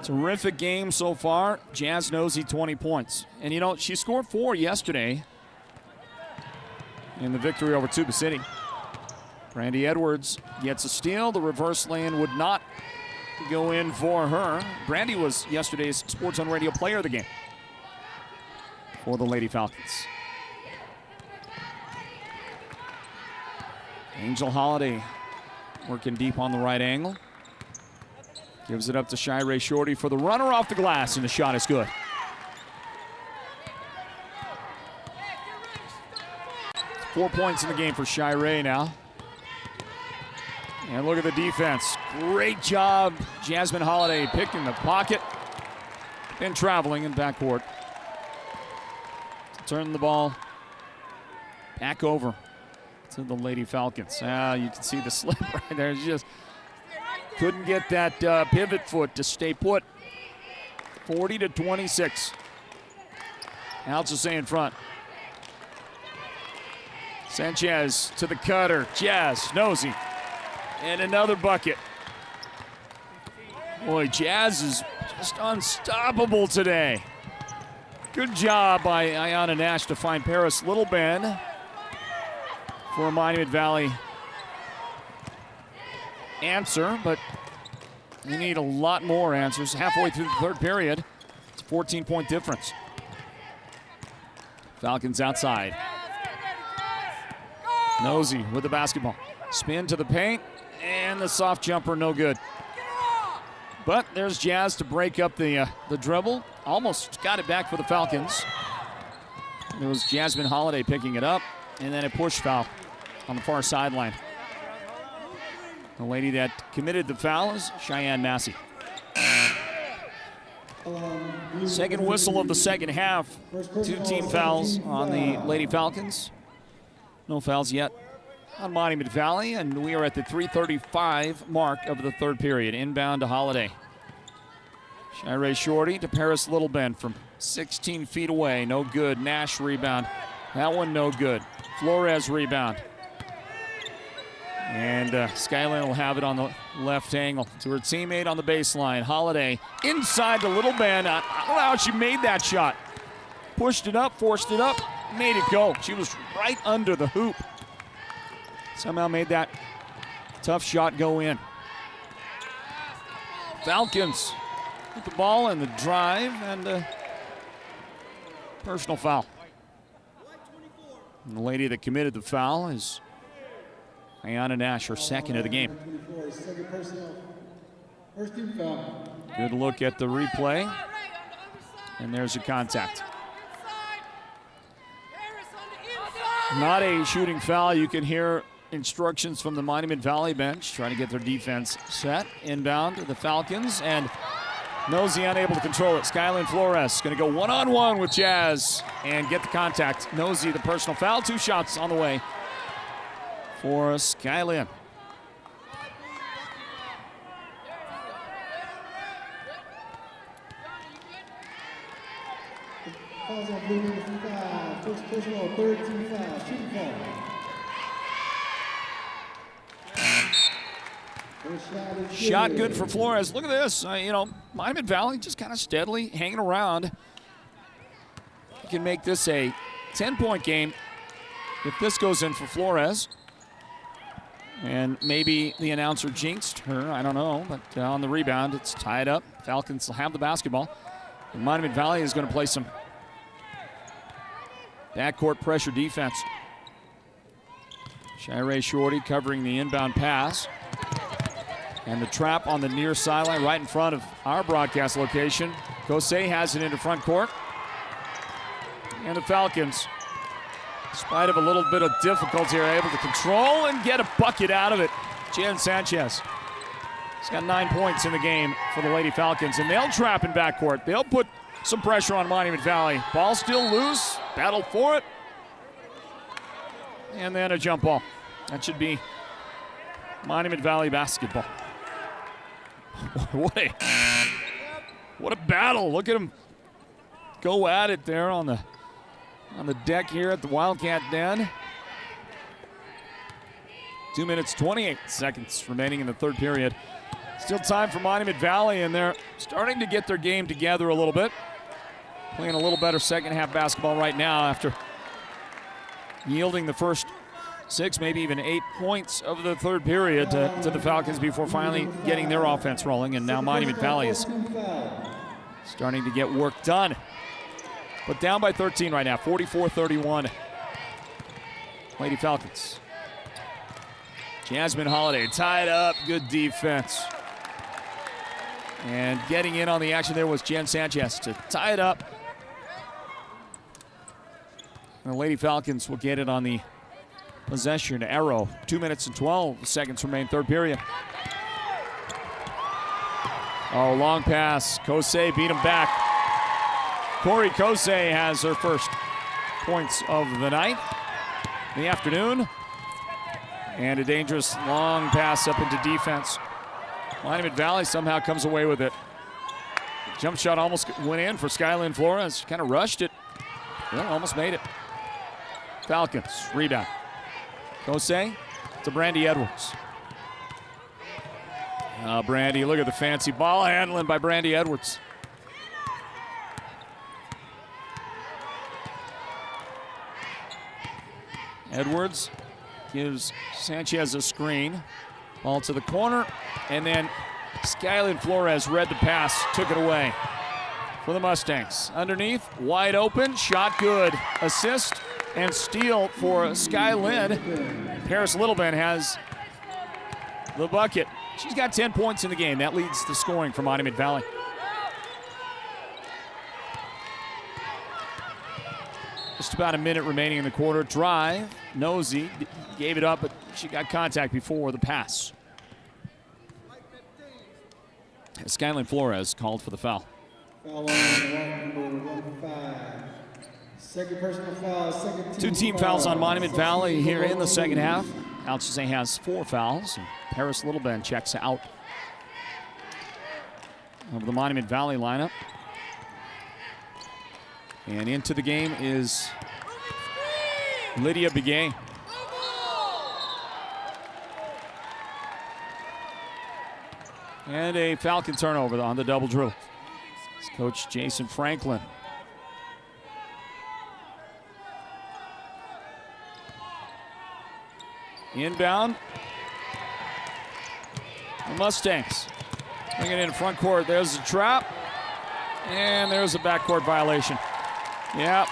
[SPEAKER 2] Terrific game so far. Jazz Nosey, 20 points. And you know, she scored 4 yesterday in the victory over Tuba City. Brandy Edwards gets a steal. The reverse lane would not go in for her. Brandy was yesterday's Sports on Radio player of the game for the Lady Falcons. Angel Holiday working deep on the right angle. Gives it up to Shirey Shorty for the runner off the glass, and the shot is good. It's 4 points in the game for Shirey now. And look at the defense. Great job, Jasmine Holiday picking the pocket and traveling in backcourt. Turn the ball back over to the Lady Falcons. You can see the slip right there. She just couldn't get that pivot foot to stay put. 40-26. Alchesay in front. Sanchez to the cutter. Jazz Nosey. And another bucket. Boy, Jazz is just unstoppable today. Good job by Ayana Nash to find Paris Littleben for a Monument Valley answer, but you need a lot more answers. Halfway through the third period, it's a 14-point difference. Falcons outside. Nosey with the basketball. Spin to the paint. And the soft jumper, no good. But there's Jazz to break up the dribble. Almost got it back for the Falcons. It was Jasmine Holiday picking it up, and then a push foul on the far sideline. The lady that committed the foul is Cheyenne Massey. Second whistle of the second half. 2 team fouls on the Lady Falcons. No fouls yet on Monument Valley, and we are at the 3:35 mark of the third period. Inbound to Holiday. Shirey Shorty to Paris Littleben from 16 feet away. No good. Nash rebound. That one no good. Flores rebound. And Skylin will have it on the left angle to her teammate on the baseline. Holiday inside to Littleben. I don't know how she made that shot. Pushed it up, forced it up, made it go. She was right under the hoop. Somehow made that tough shot go in. Falcons with the ball and the drive and personal foul. And the lady that committed the foul is Ayana Nash, her second of the game. Good look at the replay. And there's a contact. Not a shooting foul. You can hear instructions from the Monument Valley bench trying to get their defense set. Inbound to the Falcons, and Nosey unable to control it. Skylin Flores going to go one-on-one with Jazz and get the contact. Nosey, the personal foul. 2 shots on the way for Skylin.
[SPEAKER 1] Fouls on blue number 5. First personal, third team foul, shooting foul.
[SPEAKER 2] Shot good for Flores. Look at this. Monument Valley just kind of steadily hanging around. You can make this a 10-point game if this goes in for Flores. And maybe the announcer jinxed her. I don't know. But on the rebound, it's tied up. Falcons will have the basketball. And Monument Valley is going to play some backcourt pressure defense. Shirey Shorty covering the inbound pass. And the trap on the near sideline right in front of our broadcast location. Kosei has it into front court. And the Falcons, in spite of a little bit of difficulty, are able to control and get a bucket out of it. Jen Sanchez. He's got 9 points in the game for the Lady Falcons, and they'll trap in backcourt. They'll put some pressure on Monument Valley. Ball still loose, battle for it. And then a jump ball. That should be Monument Valley basketball. What a battle. Look at him go at it there on the deck here at the Wildcat Den. 2 minutes, 28 seconds remaining in the third period. Still time for Monument Valley, and they're starting to get their game together a little bit. Playing a little better second half basketball right now after yielding the first 6, maybe even 8 points of the third period to the Falcons before finally getting their offense rolling. And now Monument Valley is starting to get work done. But down by 13 right now, 44-31. Lady Falcons. Jasmine Holiday tied up, good defense. And getting in on the action there was Jen Sanchez to tie it up. And the Lady Falcons will get it on the possession arrow. 2 minutes and 12 seconds remain, third period. Oh, long pass. Kosei beat him back. Corey Kosei has her first points of the night, the afternoon. And a dangerous long pass up into defense. Monument Valley somehow comes away with it. Jump shot almost went in for Skylin Flores. Kind of rushed it. Well, almost made it. Falcons, rebound. Kosei to Brandy Edwards. Brandy, look at the fancy ball handling by Brandy Edwards. Edwards gives Sanchez a screen. Ball to the corner, and then Skylin Flores read the pass, took it away for the Mustangs. Underneath, wide open, shot good. Assist and steal for Skylin. Paris Littleben has the bucket. She's got 10 points in the game. That leads the scoring for Monument Valley. Just about a minute remaining in the quarter. Drive. Nosey gave it up, but she got contact before the pass. Skyline Flores called for the foul.
[SPEAKER 1] Foul on white number 15. Second personal foul, second team.
[SPEAKER 2] 2 team fouls on Monument Valley here in the second half. Alchesay has 4 fouls. And Paris Littleben checks out of the Monument Valley lineup. And into the game is Lydia Begay. And a Falcon turnover on the double dribble. It's Coach Jason Franklin. Inbound. The Mustangs bring it in front court. There's a trap. And there's a backcourt violation. Yeah,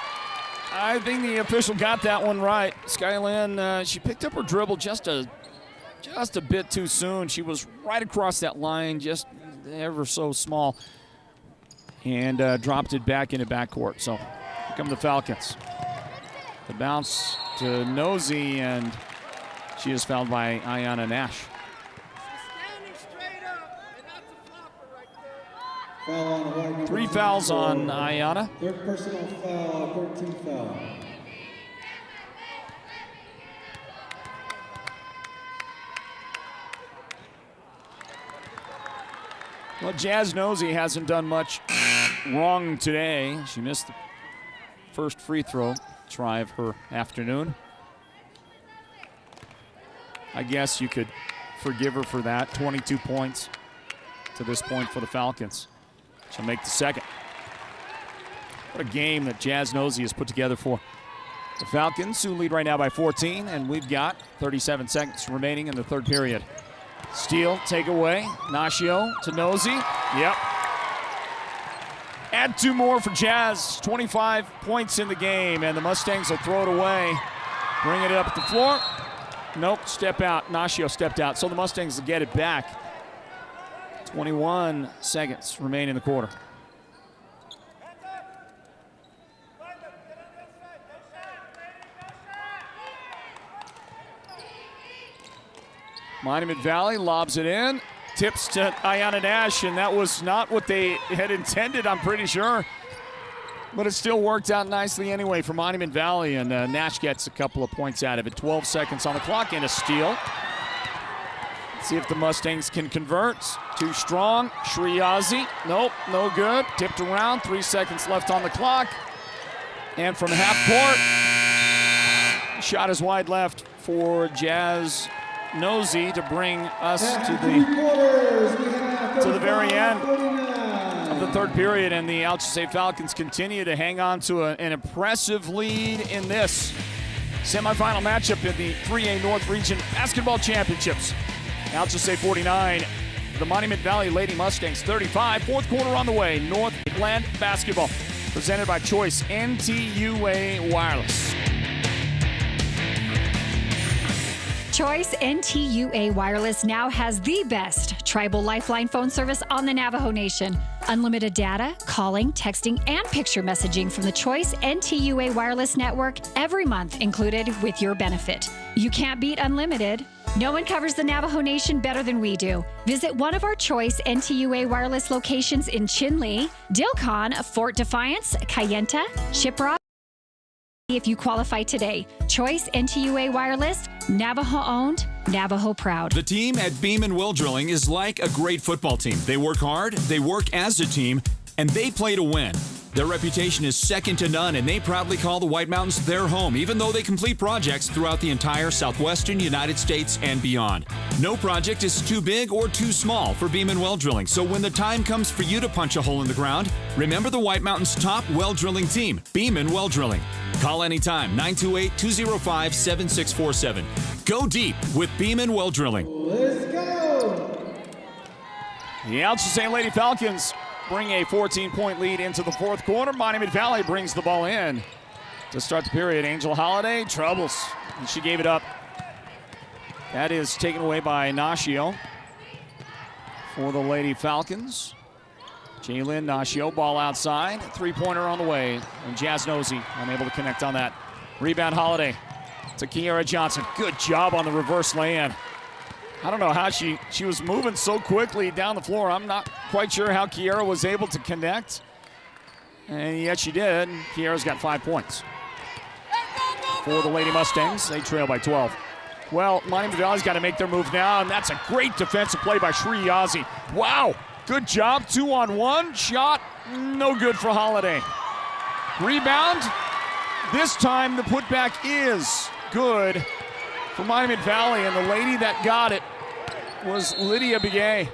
[SPEAKER 2] I think the official got that one right. Skylin, she picked up her dribble just a bit too soon. She was right across that line, just ever so small, and dropped it back into backcourt. So here come the Falcons. The bounce to Nosey, and she is fouled by Ayanna Nash.
[SPEAKER 1] Foul on white number
[SPEAKER 2] 3 fouls on Ayanna.
[SPEAKER 1] Third personal foul, 13 foul.
[SPEAKER 2] Well, Jazz Nosey hasn't done much wrong today. She missed the first free throw try of her afternoon. I guess you could forgive her for that. 22 points to this point for the Falcons. She'll make the second. What a game that Jazz Nosey has put together for the Falcons, who lead right now by 14, and we've got 37 seconds remaining in the third period. Steal, take away. Nashio to Nosey. Yep. Add 2 more for Jazz. 25 points in the game, and the Mustangs will throw it away. Bring it up the floor. Nope, step out. Nashio stepped out, so the Mustangs will get it back. 21 seconds remain in the quarter. Monument Valley lobs it in, tips to Ayanna Nash, and that was not what they had intended, I'm pretty sure. But it still worked out nicely anyway for Monument Valley, and Nash gets a couple of points out of it. 12 seconds on the clock and a steal. See if the Mustangs can convert. Too strong. Shriyazi. Nope, no good. Tipped around. 3 seconds left on the clock. And from half court, shot is wide left for Jazz Nosey to bring us to the very end of the third period. And the Alchesay Falcons continue to hang on to an impressive lead in this semifinal matchup in the 3A North Region Basketball Championships. Alchesay 49, the Monument Valley Lady Mustangs 35. Fourth quarter on the way. Northland basketball presented by Choice NTUA Wireless.
[SPEAKER 4] Choice NTUA Wireless now has the best tribal lifeline phone service on the Navajo Nation. Unlimited data, calling, texting, and picture messaging from the Choice NTUA Wireless network every month included with your benefit. You can't beat unlimited. No one covers the Navajo Nation better than we do. Visit one of our Choice NTUA Wireless locations in Chinle, Dilcon, Fort Defiance, Kayenta, Shiprock. If you qualify today, Choice NTUA Wireless, Navajo owned, Navajo proud.
[SPEAKER 8] The team at Beeman Well Drilling is like a great football team. They work hard, they work as a team, and they play to win. Their reputation is second to none, and they proudly call the White Mountains their home, even though they complete projects throughout the entire southwestern United States and beyond. No project is too big or too small for Beeman Well Drilling, so when the time comes for you to punch a hole in the ground, remember the White Mountains' top well drilling team, Beeman Well Drilling. Call anytime, 928-205-7647. Go deep with Beeman Well Drilling.
[SPEAKER 1] Let's go!
[SPEAKER 2] The Alchesay Lady Falcons bring a 14-point lead into the fourth quarter. Monument Valley brings the ball in to start the period. Angel Holiday troubles, and she gave it up. That is taken away by Nashio for the Lady Falcons. Jaylin Nashio, ball outside. Three-pointer on the way, and Jazz Nosey unable to connect on that. Rebound Holiday to Kiara Johnson. Good job on the reverse lay-in. I don't know how she was moving so quickly down the floor. I'm not quite sure how Kiera was able to connect. And yet she did. Kiera's got 5 points. For the Lady Mustangs, they trail by 12. Well, Monument Valley's got to make their move now, and that's a great defensive play by Shri Yazzie. Wow, good job, 2-on-1. Shot, no good for Holiday. Rebound, this time the putback is good for Monument Valley, and the lady that got it was Lydia Begay.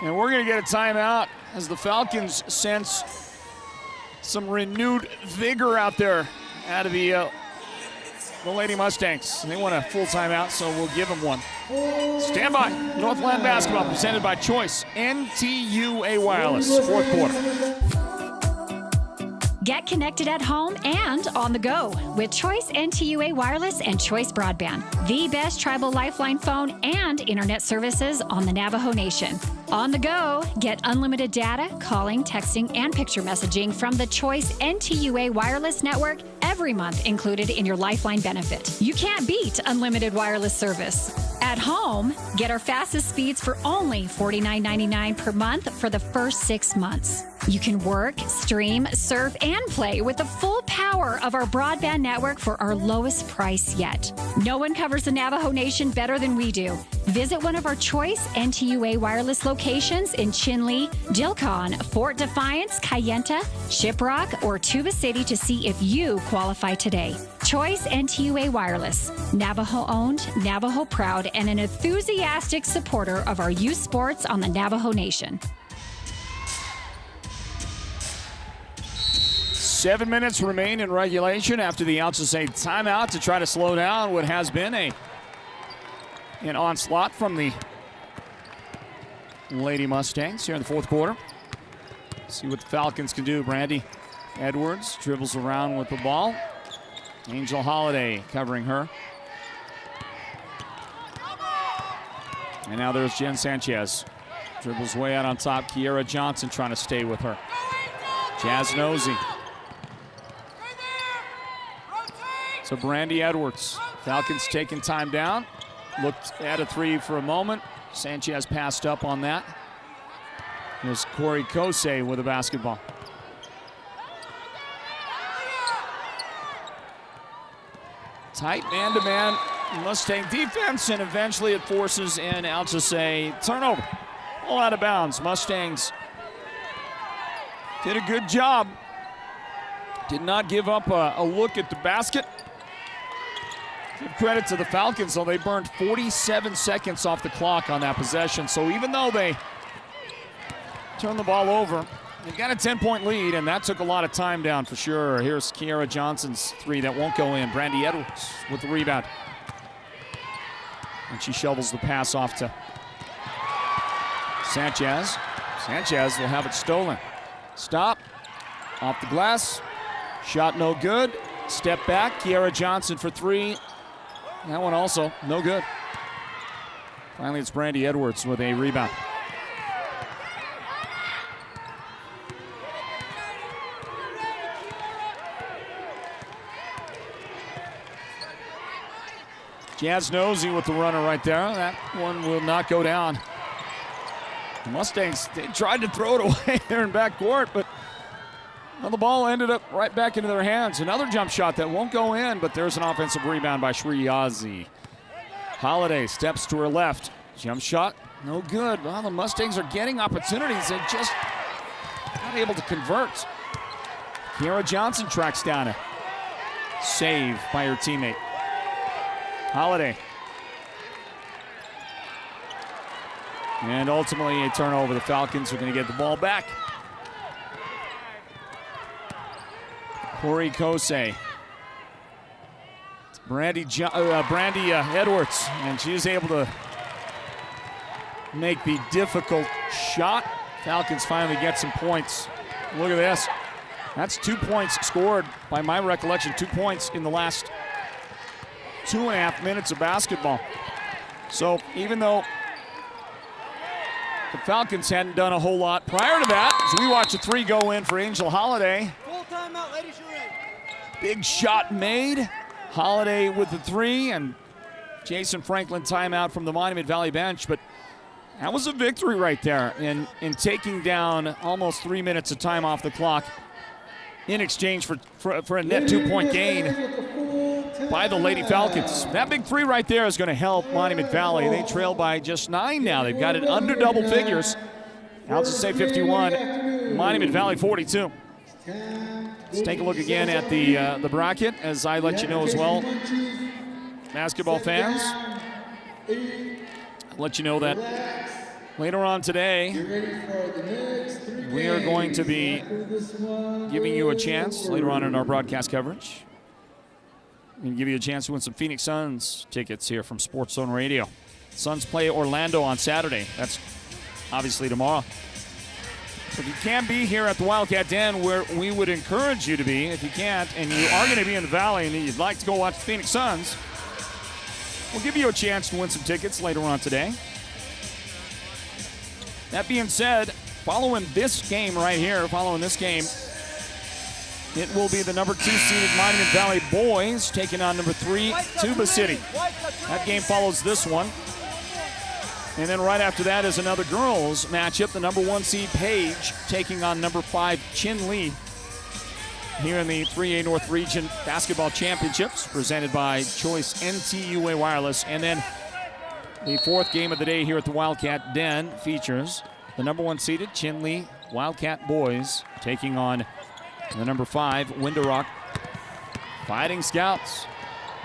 [SPEAKER 2] And we're going to get a timeout as the Falcons sense some renewed vigor out there out of the Lady Mustangs. They want a full timeout, so we'll give them one. Stand by. Northland basketball presented by Choice NTUA Wireless. Fourth quarter.
[SPEAKER 4] Get connected at home and on the go with Choice NTUA Wireless and Choice Broadband, the best tribal lifeline phone and internet services on the Navajo Nation. On the go, get unlimited data, calling, texting, and picture messaging from the Choice NTUA Wireless Network every month included in your Lifeline benefit. You can't beat unlimited wireless service. At home, get our fastest speeds for only $49.99 per month for the first 6 months. You can work, stream, surf, and play with the full power of our broadband network for our lowest price yet. No one covers the Navajo Nation better than we do. Visit one of our Choice NTUA wireless locations in Chinle, Dilcon, Fort Defiance, Kayenta, Shiprock, or Tuba City to see if you qualify today. Choice NTUA Wireless, Navajo-owned, Navajo-proud, and an enthusiastic supporter of our youth sports on the Navajo Nation.
[SPEAKER 2] 7 minutes remain in regulation after the Alchesay timeout to try to slow down what has been an onslaught from the Lady Mustangs here in the fourth quarter. See what the Falcons can do. Brandy Edwards dribbles around with the ball. Angel Holiday covering her. And now there's Jen Sanchez. Dribbles way out on top. Kiera Johnson trying to stay with her. Jazz Nosey. So Brandy Edwards. Falcons taking time down. Looked at a three for a moment. Sanchez passed up on that. Here's Corey Kosei with a basketball. Tight man-to-man Mustang defense, and eventually it forces an Alchesay turnover. All out of bounds. Mustangs did a good job. Did not give up a look at the basket. Give credit to the Falcons, though. They burned 47 seconds off the clock on that possession. So even though they turned the ball over, they got a 10-point lead, and that took a lot of time down for sure. Here's Kiera Johnson's three that won't go in. Brandy Edwards with the rebound. And she shovels the pass off to Sanchez. Sanchez will have it stolen. Stop. Off the glass. Shot no good. Step back. Kiera Johnson for three. That one also no good. Finally, it's Brandy Edwards with a rebound. Jazz Nosey with the runner right there. That one will not go down. The Mustangs, they tried to throw it away there in backcourt, but well, the ball ended up right back into their hands. Another jump shot that won't go in, but there's an offensive rebound by Shri Yazzie. Holiday steps to her left. Jump shot, no good. Well, the Mustangs are getting opportunities. They're just not able to convert. Kiera Johnson tracks down a save by her teammate. Holiday. And ultimately a turnover. The Falcons are going to get the ball back. Corey Kosei. Brandy Edwards, and she's able to make the difficult shot. Falcons finally get some points. Look at this. That's 2 points scored, by my recollection, 2 points in the last 2.5 minutes of basketball. So even though the Falcons hadn't done a whole lot prior to that, as we watch a three go in for Angel Holiday.
[SPEAKER 11] Full timeout, ladies, you're in.
[SPEAKER 2] Big shot made. Holiday with the three, and Jason Franklin timeout from the Monument Valley bench, but that was a victory right there in taking down almost 3 minutes of time off the clock in exchange for a net 2-point gain by the Lady Falcons. That big three right there is going to help Monument Valley. They trail by just 9 now. They've got it under double figures. Alchesay 51, Monument Valley 42. Let's take a look again at the bracket as I let you know as well. Basketball fans, I'll let you know that later on today, we are going to be giving you a chance later on in our broadcast coverage. We're going to give you a chance to win some Phoenix Suns tickets here from Sports Zone Radio. Suns play Orlando on Saturday. That's obviously tomorrow. If you can't be here at the Wildcat Den, where we would encourage you to be, if you can't, and you are going to be in the Valley and you'd like to go watch the Phoenix Suns, we'll give you a chance to win some tickets later on today. That being said, following this game right here, it will be the number 2 seeded Monument Valley boys taking on number 3 Tuba City. That game follows this one. And then right after that is another girls matchup. The number 1 seed Page taking on number 5 Chinle here in the 3A North Region Basketball Championships presented by Choice NTUA Wireless. And then the 4th game of the day here at the Wildcat Den features the number 1 seeded Chinle Wildcat boys taking on the number 5 Window Rock Fighting Scouts.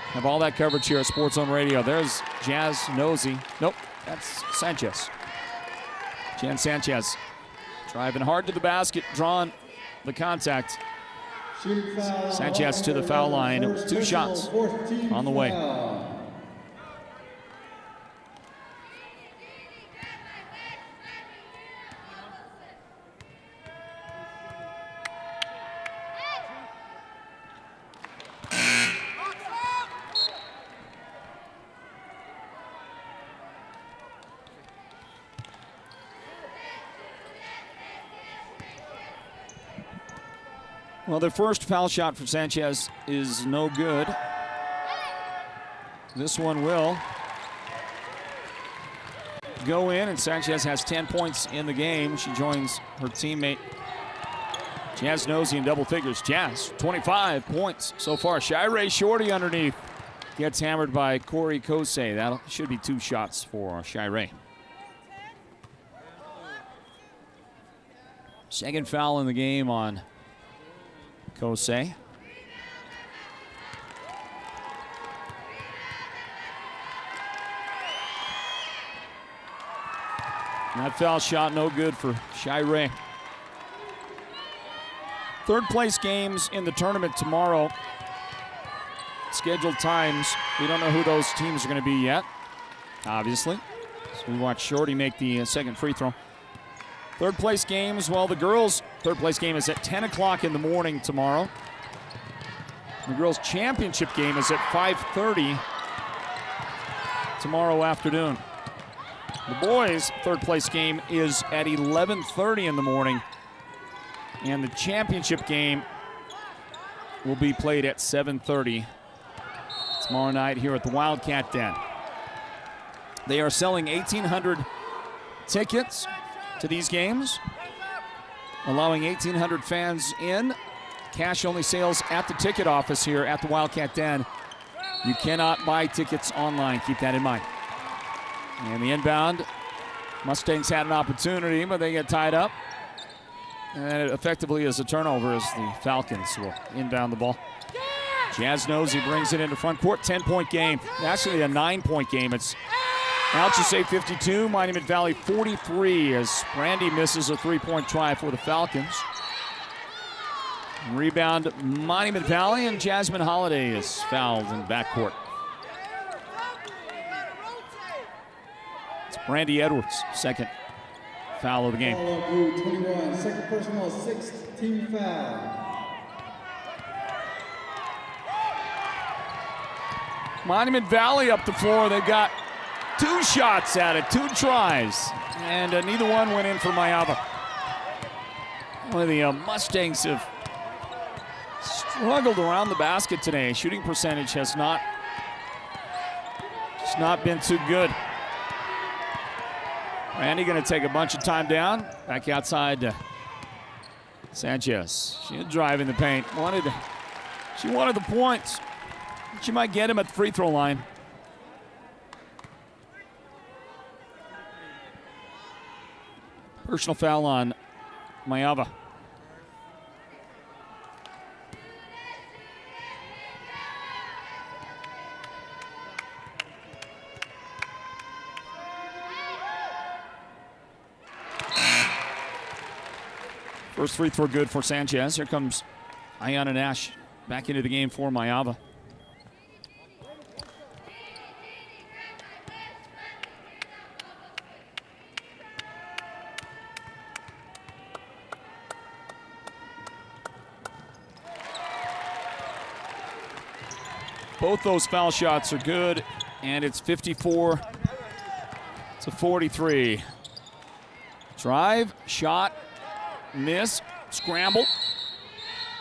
[SPEAKER 2] Have all that coverage here at Sports Zone Radio. There's Jazz Nosey. Nope. That's Sanchez. Jan Sanchez driving hard to the basket, drawing the contact. Sanchez to the foul line. 2 shots on the way. Well, the first foul shot for Sanchez is no good. This one will go in, and Sanchez has 10 points in the game. She joins her teammate Jazz Nosey in double figures. Jazz, 25 points so far. Shirey Shorty underneath gets hammered by Corey Kosei. That should be 2 shots for Shirey. Second foul in the game on Kosei. That foul shot no good for Shirey. Third place games in the tournament tomorrow. Scheduled times. We don't know who those teams are going to be yet, obviously. So we watch Shorty make the second free throw. Third place games, well, the girls' third place game is at 10 o'clock in the morning tomorrow. The girls' championship game is at 5:30 tomorrow afternoon. The boys' third place game is at 11:30 in the morning. And the championship game will be played at 7:30 tomorrow night here at the Wildcat Den. They are selling 1,800 tickets to these games, allowing 1,800 fans in. Cash-only sales at the ticket office here at the Wildcat Den. You cannot buy tickets online. Keep that in mind. And the inbound, Mustangs had an opportunity, but they get tied up. And it effectively is a turnover as the Falcons will inbound the ball. Jazz Nosey brings it into front court. 10-point game. Actually a 9-point game. It's Alchesay 52, Monument Valley 43 as Brandy misses a 3-point try for the Falcons. Rebound Monument Valley, and Jasmine Holiday is fouled in backcourt. It's Brandy Edwards, second foul of the game.
[SPEAKER 1] Foul on blue 21, second personal, 6th team foul.
[SPEAKER 2] Monument Valley up the floor. They've got 2 shots at it, 2 tries, and neither one went in for Mayava. One of the Mustangs have struggled around the basket today. Shooting percentage has not It's not been too good. Randy going to take a bunch of time down. Back outside to Sanchez. She'll drive in the paint. She wanted the points. She might get him at the free throw line. Personal foul on Mayava. First free throw good for Sanchez. Here comes Ayana Nash back into the game for Mayava. Both those foul shots are good, and it's 54-43. Drive, shot, miss, scramble,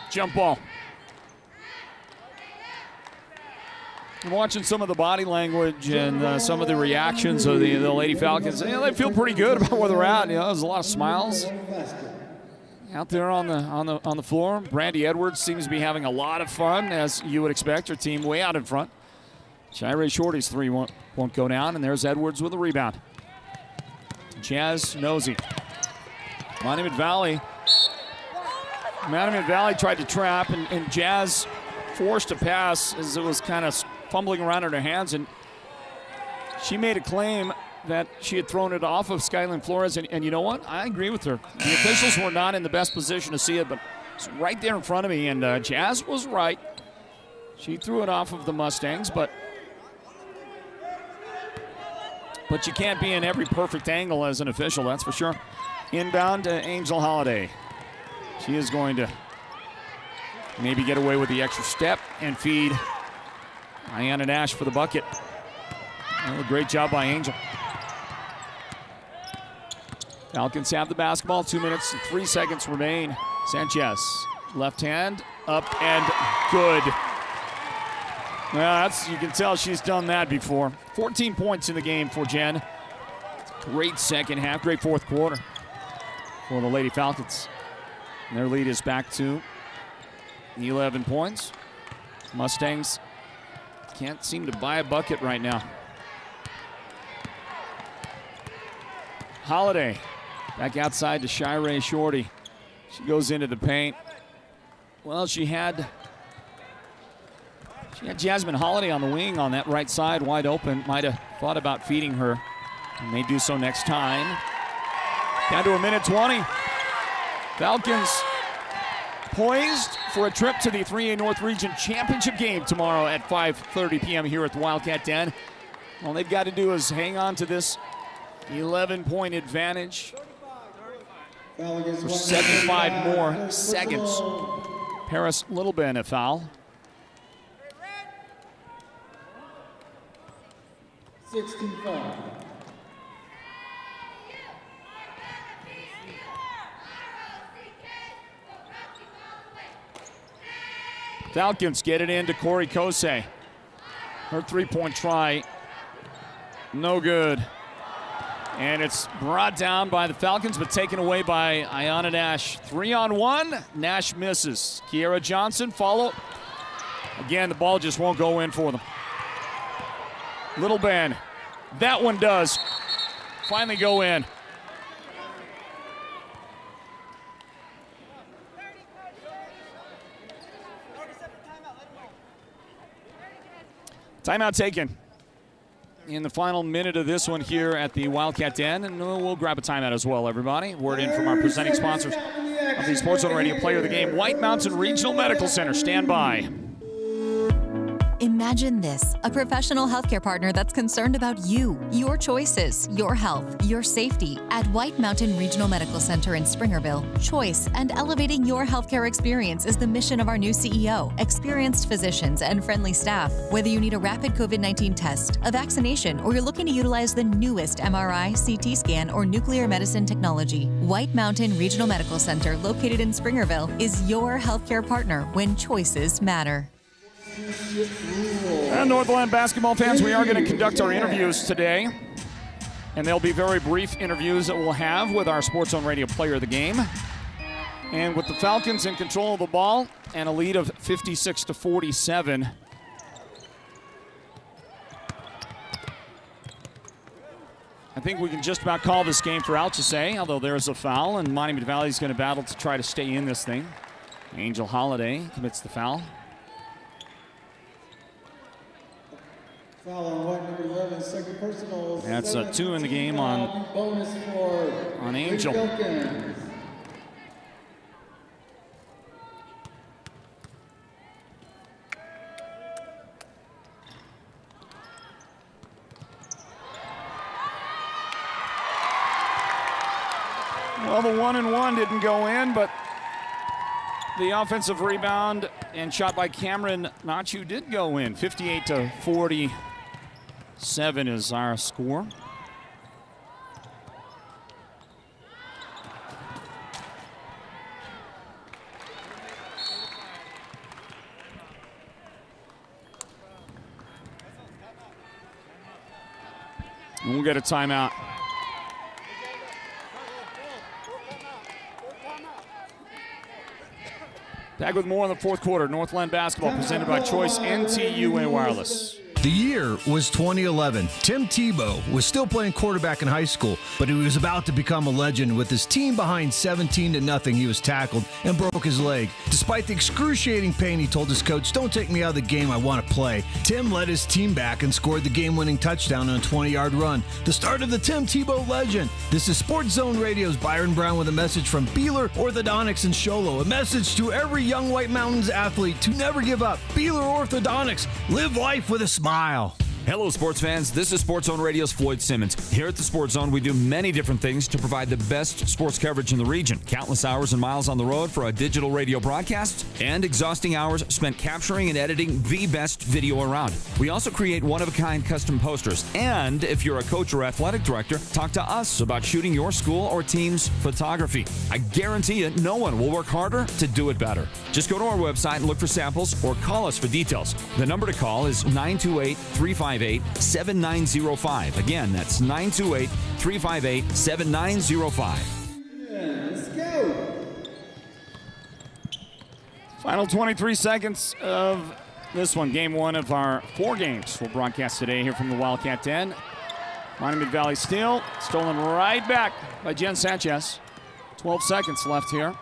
[SPEAKER 2] jump ball. I'm watching some of the body language and some of the reactions of the Lady Falcons. They feel pretty good about where they're at. There's a lot of smiles out there on the floor. Brandy Edwards seems to be having a lot of fun, as you would expect. Her team way out in front. Shirey Shorty's three won't go down, and there's Edwards with a rebound. Jazz Nosey. Monument Valley tried to trap, and Jazz forced a pass as it was kind of fumbling around in her hands, and she made a claim that she had thrown it off of Skylin Flores, and you know what? I agree with her. The officials were not in the best position to see it, but it's right there in front of me, and Jazz was right. She threw it off of the Mustangs, but you can't be in every perfect angle as an official, that's for sure. Inbound to Angel Holiday. She is going to maybe get away with the extra step and feed Ayana Nash for the bucket. A great job by Angel. Falcons have the basketball. 2 minutes and 3 seconds remain. Sanchez, left hand, up and good. Well, you can tell she's done that before. 14 points in the game for Jen. Great second half, great fourth quarter for the Lady Falcons. And their lead is back to 11 points. Mustangs can't seem to buy a bucket right now. Holiday back outside to Shirey Shorty. She goes into the paint. Well, she had Jasmine Holiday on the wing on that right side, wide open. Might have thought about feeding her. And may do so next time. Down to a minute 20. Falcons poised for a trip to the 3A North Region Championship game tomorrow at 5:30 p.m. here at the Wildcat Den. All they've got to do is hang on to this 11-point advantage for 75 more seconds. Paris Littleben a foul.
[SPEAKER 1] 16 foul.
[SPEAKER 2] Falcons get it into Corey Kosei. Her three-point try, no good. And it's brought down by the Falcons, but taken away by Ayana Nash. 3-on-1, Nash misses. Kiera Johnson follow. Again, the ball just won't go in for them. Little Ben, that one does finally go in. Timeout taken in the final minute of this one here at the Wildcat Den, and we'll grab a timeout as well, everybody. Word in from our presenting sponsors of the Sports Zone Radio Player of the Game, White Mountain Regional Medical Center. Stand by.
[SPEAKER 3] Imagine this, a professional healthcare partner that's concerned about you, your choices, your health, your safety. At White Mountain Regional Medical Center in Springerville, choice and elevating your healthcare experience is the mission of our new CEO. Experienced physicians and friendly staff. Whether you need a rapid COVID-19 test, a vaccination, or you're looking to utilize the newest MRI, CT scan, or nuclear medicine technology, White Mountain Regional Medical Center, located in Springerville, is your healthcare partner when choices matter.
[SPEAKER 2] And Northland basketball fans, we are going to conduct our interviews today. And they'll be very brief interviews that we'll have with our Sports Zone Radio player of the game. And with the Falcons in control of the ball and a lead of 56-47. I think we can just about call this game for Alchesay, although there's a foul, and Monument Valley is going to battle to try to stay in this thing. Angel Holiday commits the foul.
[SPEAKER 1] Foul on white, number 11, second personal.
[SPEAKER 2] That's a 2 in the game on Angel. Well, the 1-and-1 didn't go in, but the offensive rebound and shot by Cameron Nachu did go in. 58-47 is our score. And we'll get a timeout. Back with more in the fourth quarter. Northland basketball presented by Choice NTUA Wireless.
[SPEAKER 11] The year was 2011. Tim Tebow was still playing quarterback in high school, but he was about to become a legend. With his team behind 17-0, he was tackled and broke his leg. Despite the excruciating pain, he told his coach, "Don't take me out of the game, I want to play." Tim led his team back and scored the game-winning touchdown on a 20-yard run. The start of the Tim Tebow legend. This is Sports Zone Radio's Byron Brown with a message from Beeler Orthodontics in Sholo. A message to every young White Mountains athlete to never give up. Beeler Orthodontics. Live life with a smile.
[SPEAKER 8] Hello, sports fans. This is Sports Zone Radio's Floyd Simmons. Here at the Sports Zone, we do many different things to provide the best sports coverage in the region. Countless hours and miles on the road for a digital radio broadcast, and exhausting hours spent capturing and editing the best video around. We also create one-of-a-kind custom posters. And if you're a coach or athletic director, talk to us about shooting your school or team's photography. I guarantee you, no one will work harder to do it better. Just go to our website and look for samples or call us for details. The number to call is 928-358-7905. Again, that's 928-358-7905.
[SPEAKER 1] Let's go.
[SPEAKER 2] Final 23 seconds of this one. Game one of our 4 games we'll broadcast today here from the Wildcat Den. Monument Valley steal, stolen right back by Jen Sanchez. 12 seconds left here.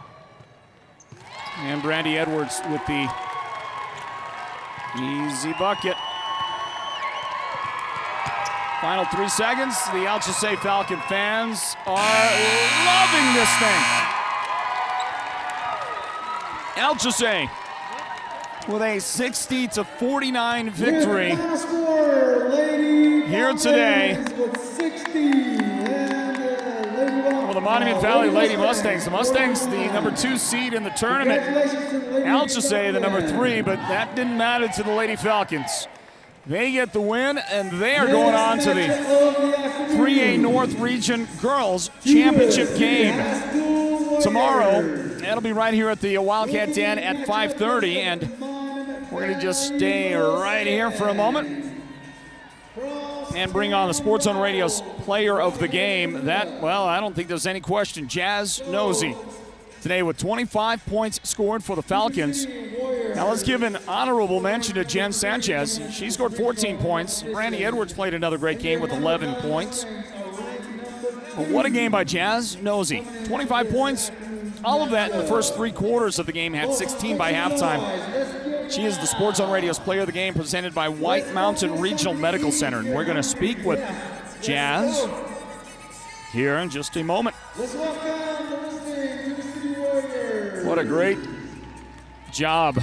[SPEAKER 2] And Brandy Edwards with the easy bucket. Final 3 seconds. The Alchesay Falcon fans are loving this thing. Alchesay with a 60-49 victory here today over the Monument Valley Lady Mustangs. The Mustangs, the number 2 seed in the tournament. Alchesay, the number 3, but that didn't matter to the Lady Falcons. They get the win, and they are going on to the 3A North Region Girls Championship game tomorrow. That'll be right here at the Wildcat Den at 5:30, and we're going to just stay right here for a moment and bring on the Sports Zone Radio's player of the game. That, well, I don't think there's any question. Jazz Nosey today with 25 points scored for the Falcons. Now let's give an honorable mention to Jen Sanchez. She scored 14 points. Brandy Edwards played another great game with 11 points. But what a game by Jazz Nosey. 25 points, all of that in the first 3 quarters of the game, had 16 by halftime. She is the Sports Zone Radio's player of the game, presented by White Mountain Regional Medical Center. And we're going to speak with Jazz here in just a moment. What a great job.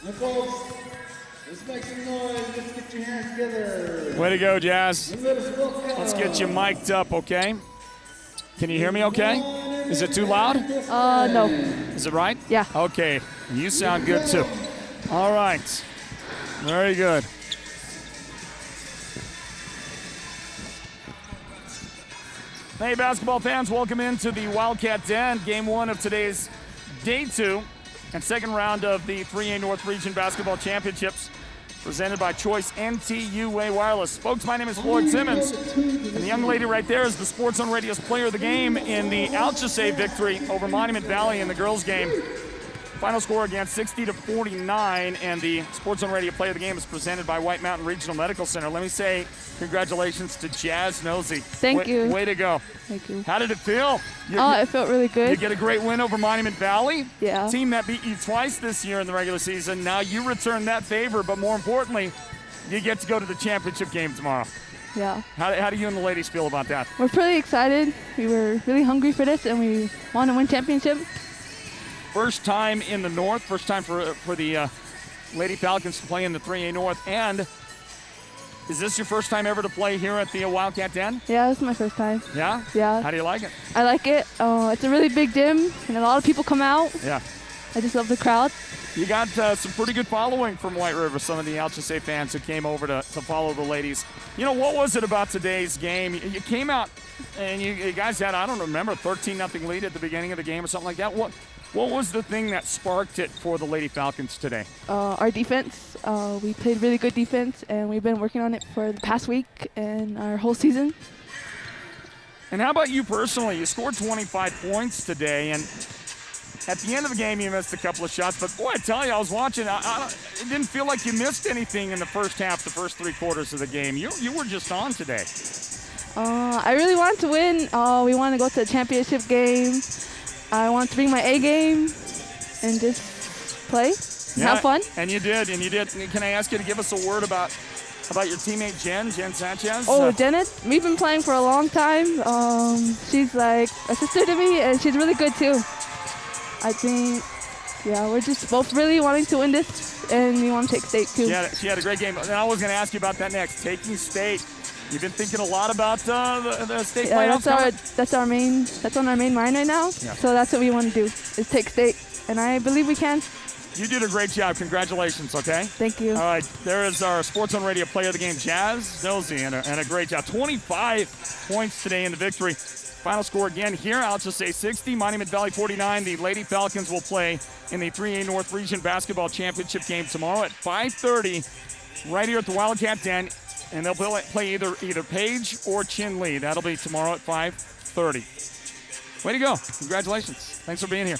[SPEAKER 1] Now, folks, let's make some noise. Let's get your hands together.
[SPEAKER 2] Way to go, Jazz. Let's get you mic'd up, okay? Can you hear me okay? Is it too loud?
[SPEAKER 12] No.
[SPEAKER 2] Is it right?
[SPEAKER 12] Yeah.
[SPEAKER 2] Okay. You sound good, too. All right. Very good. Hey, basketball fans, welcome into the Wildcat Den. Game 1 of today's Day 2 and second round of the 3A North Region Basketball Championships presented by Choice NTUA Wireless. Folks, my name is Floyd Simmons, and the young lady right there is the Sports on Radio's player of the game in the Alchesay victory over Monument Valley in the girls' game. Final score again, 60-49, and the Sports on Radio player of the game is presented by White Mountain Regional Medical Center. Let me say congratulations to Jazz Nosey.
[SPEAKER 12] Thank you.
[SPEAKER 2] Way to go.
[SPEAKER 12] Thank you.
[SPEAKER 2] How did it feel?
[SPEAKER 12] It felt really good.
[SPEAKER 2] You get a great win over Monument Valley.
[SPEAKER 12] Yeah.
[SPEAKER 2] Team that beat you twice this year in the regular season. Now you return that favor, but more importantly, you get to go to the championship game tomorrow.
[SPEAKER 12] Yeah.
[SPEAKER 2] How do you and the ladies feel about that?
[SPEAKER 12] We're pretty excited. We were really hungry for this, and we want to win championship.
[SPEAKER 2] First time in the North, first time for the Lady Falcons to play in the 3A North. And is this your first time ever to play here at the Wildcat Den?
[SPEAKER 12] Yeah, this is my first time.
[SPEAKER 2] Yeah?
[SPEAKER 12] Yeah.
[SPEAKER 2] How do you like it?
[SPEAKER 12] I like it. It's a really big gym, and a lot of people come out.
[SPEAKER 2] Yeah.
[SPEAKER 12] I just love the crowd.
[SPEAKER 2] You got some pretty good following from White River, some of the Alchesay fans who came over to follow the ladies. You know, what was it about today's game? You came out, and you guys had, I don't remember, 13-0 lead at the beginning of the game or something like that. What was the thing that sparked it for the Lady Falcons today?
[SPEAKER 12] Our defense. We played really good defense, and we've been working on it for the past week and our whole season.
[SPEAKER 2] And how about you personally? You scored 25 points today, and at the end of the game, you missed a couple of shots. But, boy, I tell you, I was watching. It didn't feel like you missed anything in the first half, the first three quarters of the game. You were just on today.
[SPEAKER 12] I really wanted to win. We want to go to the championship game. I want to bring my A game and just play and have fun.
[SPEAKER 2] And you did. Can I ask you to give us a word about your teammate Jen Sanchez?
[SPEAKER 12] Oh, Janet, we've been playing for a long time. She's like a sister to me, and she's really good too. I think, we're just both really wanting to win this, and we want to take state too.
[SPEAKER 2] She had a great game. And I was going to ask you about that next, taking state. You've been thinking a lot about the state playoffs.
[SPEAKER 12] That's on our main mind right now. Yeah. So that's what we want to do, is take state, and I believe we can.
[SPEAKER 2] You did a great job. Congratulations, okay?
[SPEAKER 12] Thank you.
[SPEAKER 2] All right, there is our Sports on Radio player of the game, Jazz Nosey, and a great job. 25 points today in the victory. Final score again here, I'll just say 60, Monument Valley 49. The Lady Falcons will play in the 3A North Region Basketball Championship game tomorrow at 5:30 right here at the Wildcat Den. And they'll play either Page or Chinle. That'll be tomorrow at 5:30. Way to go. Congratulations. Thanks for being here.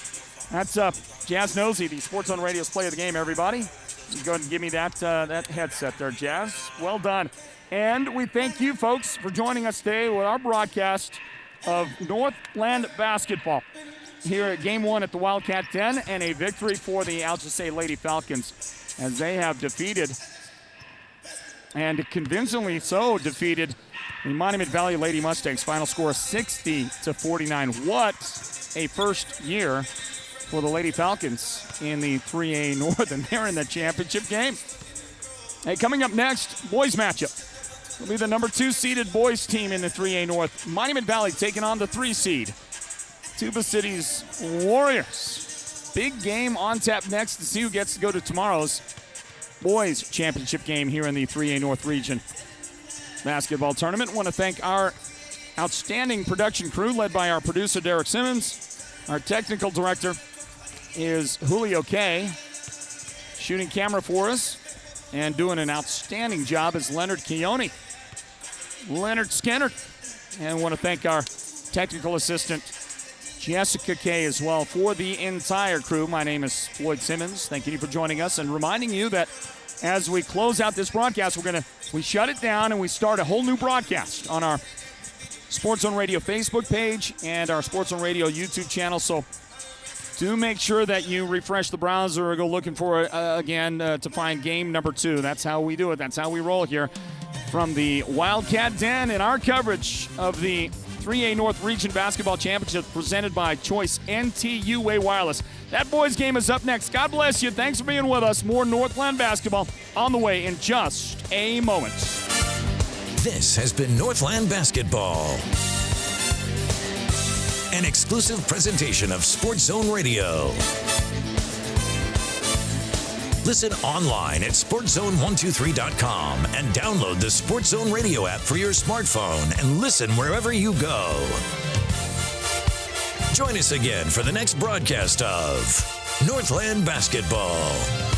[SPEAKER 2] That's Jazz Nosey, the Sports on Radio's player of the game, everybody. You go ahead and give me that headset there, Jazz. Well done. And we thank you, folks, for joining us today with our broadcast of Northland basketball here at Game 1 at the Wildcat Den, and a victory for the Alchesay Lady Falcons as they have defeated, and convincingly so defeated, the Monument Valley Lady Mustangs. Final score 60-49. What a first year for the Lady Falcons in the 3A North, and they're in the championship game. Hey, coming up next, boys matchup. It'll be the number 2 seeded boys team in the 3A North. Monument Valley taking on the 3 seed, Tuba City's Warriors. Big game on tap next to see who gets to go to tomorrow's boys championship game here in the 3A North region basketball tournament. Want to thank our outstanding production crew led by our producer Derek Simmons. Our technical director is Julio K. Shooting camera for us and doing an outstanding job is Leonard Skinner. And want to thank our technical assistant Jessica K as well. For the entire crew, my name is Floyd Simmons. Thank you for joining us and reminding you that as we close out this broadcast, we shut it down and we start a whole new broadcast on our Sports on Radio Facebook page and our Sports on Radio YouTube channel. So do make sure that you refresh the browser or go looking for it again to find game number 2. That's how we do it. That's how we roll here from the Wildcat Den in our coverage of the 3A North Region Basketball Championship presented by Choice NTUA Wireless. That boys game is up next. God bless you. Thanks for being with us. More Northland basketball on the way in just a moment.
[SPEAKER 10] This has been Northland Basketball, an exclusive presentation of Sports Zone Radio. Listen online at SportsZone123.com and download the Sports Zone Radio app for your smartphone and listen wherever you go. Join us again for the next broadcast of Northland Basketball.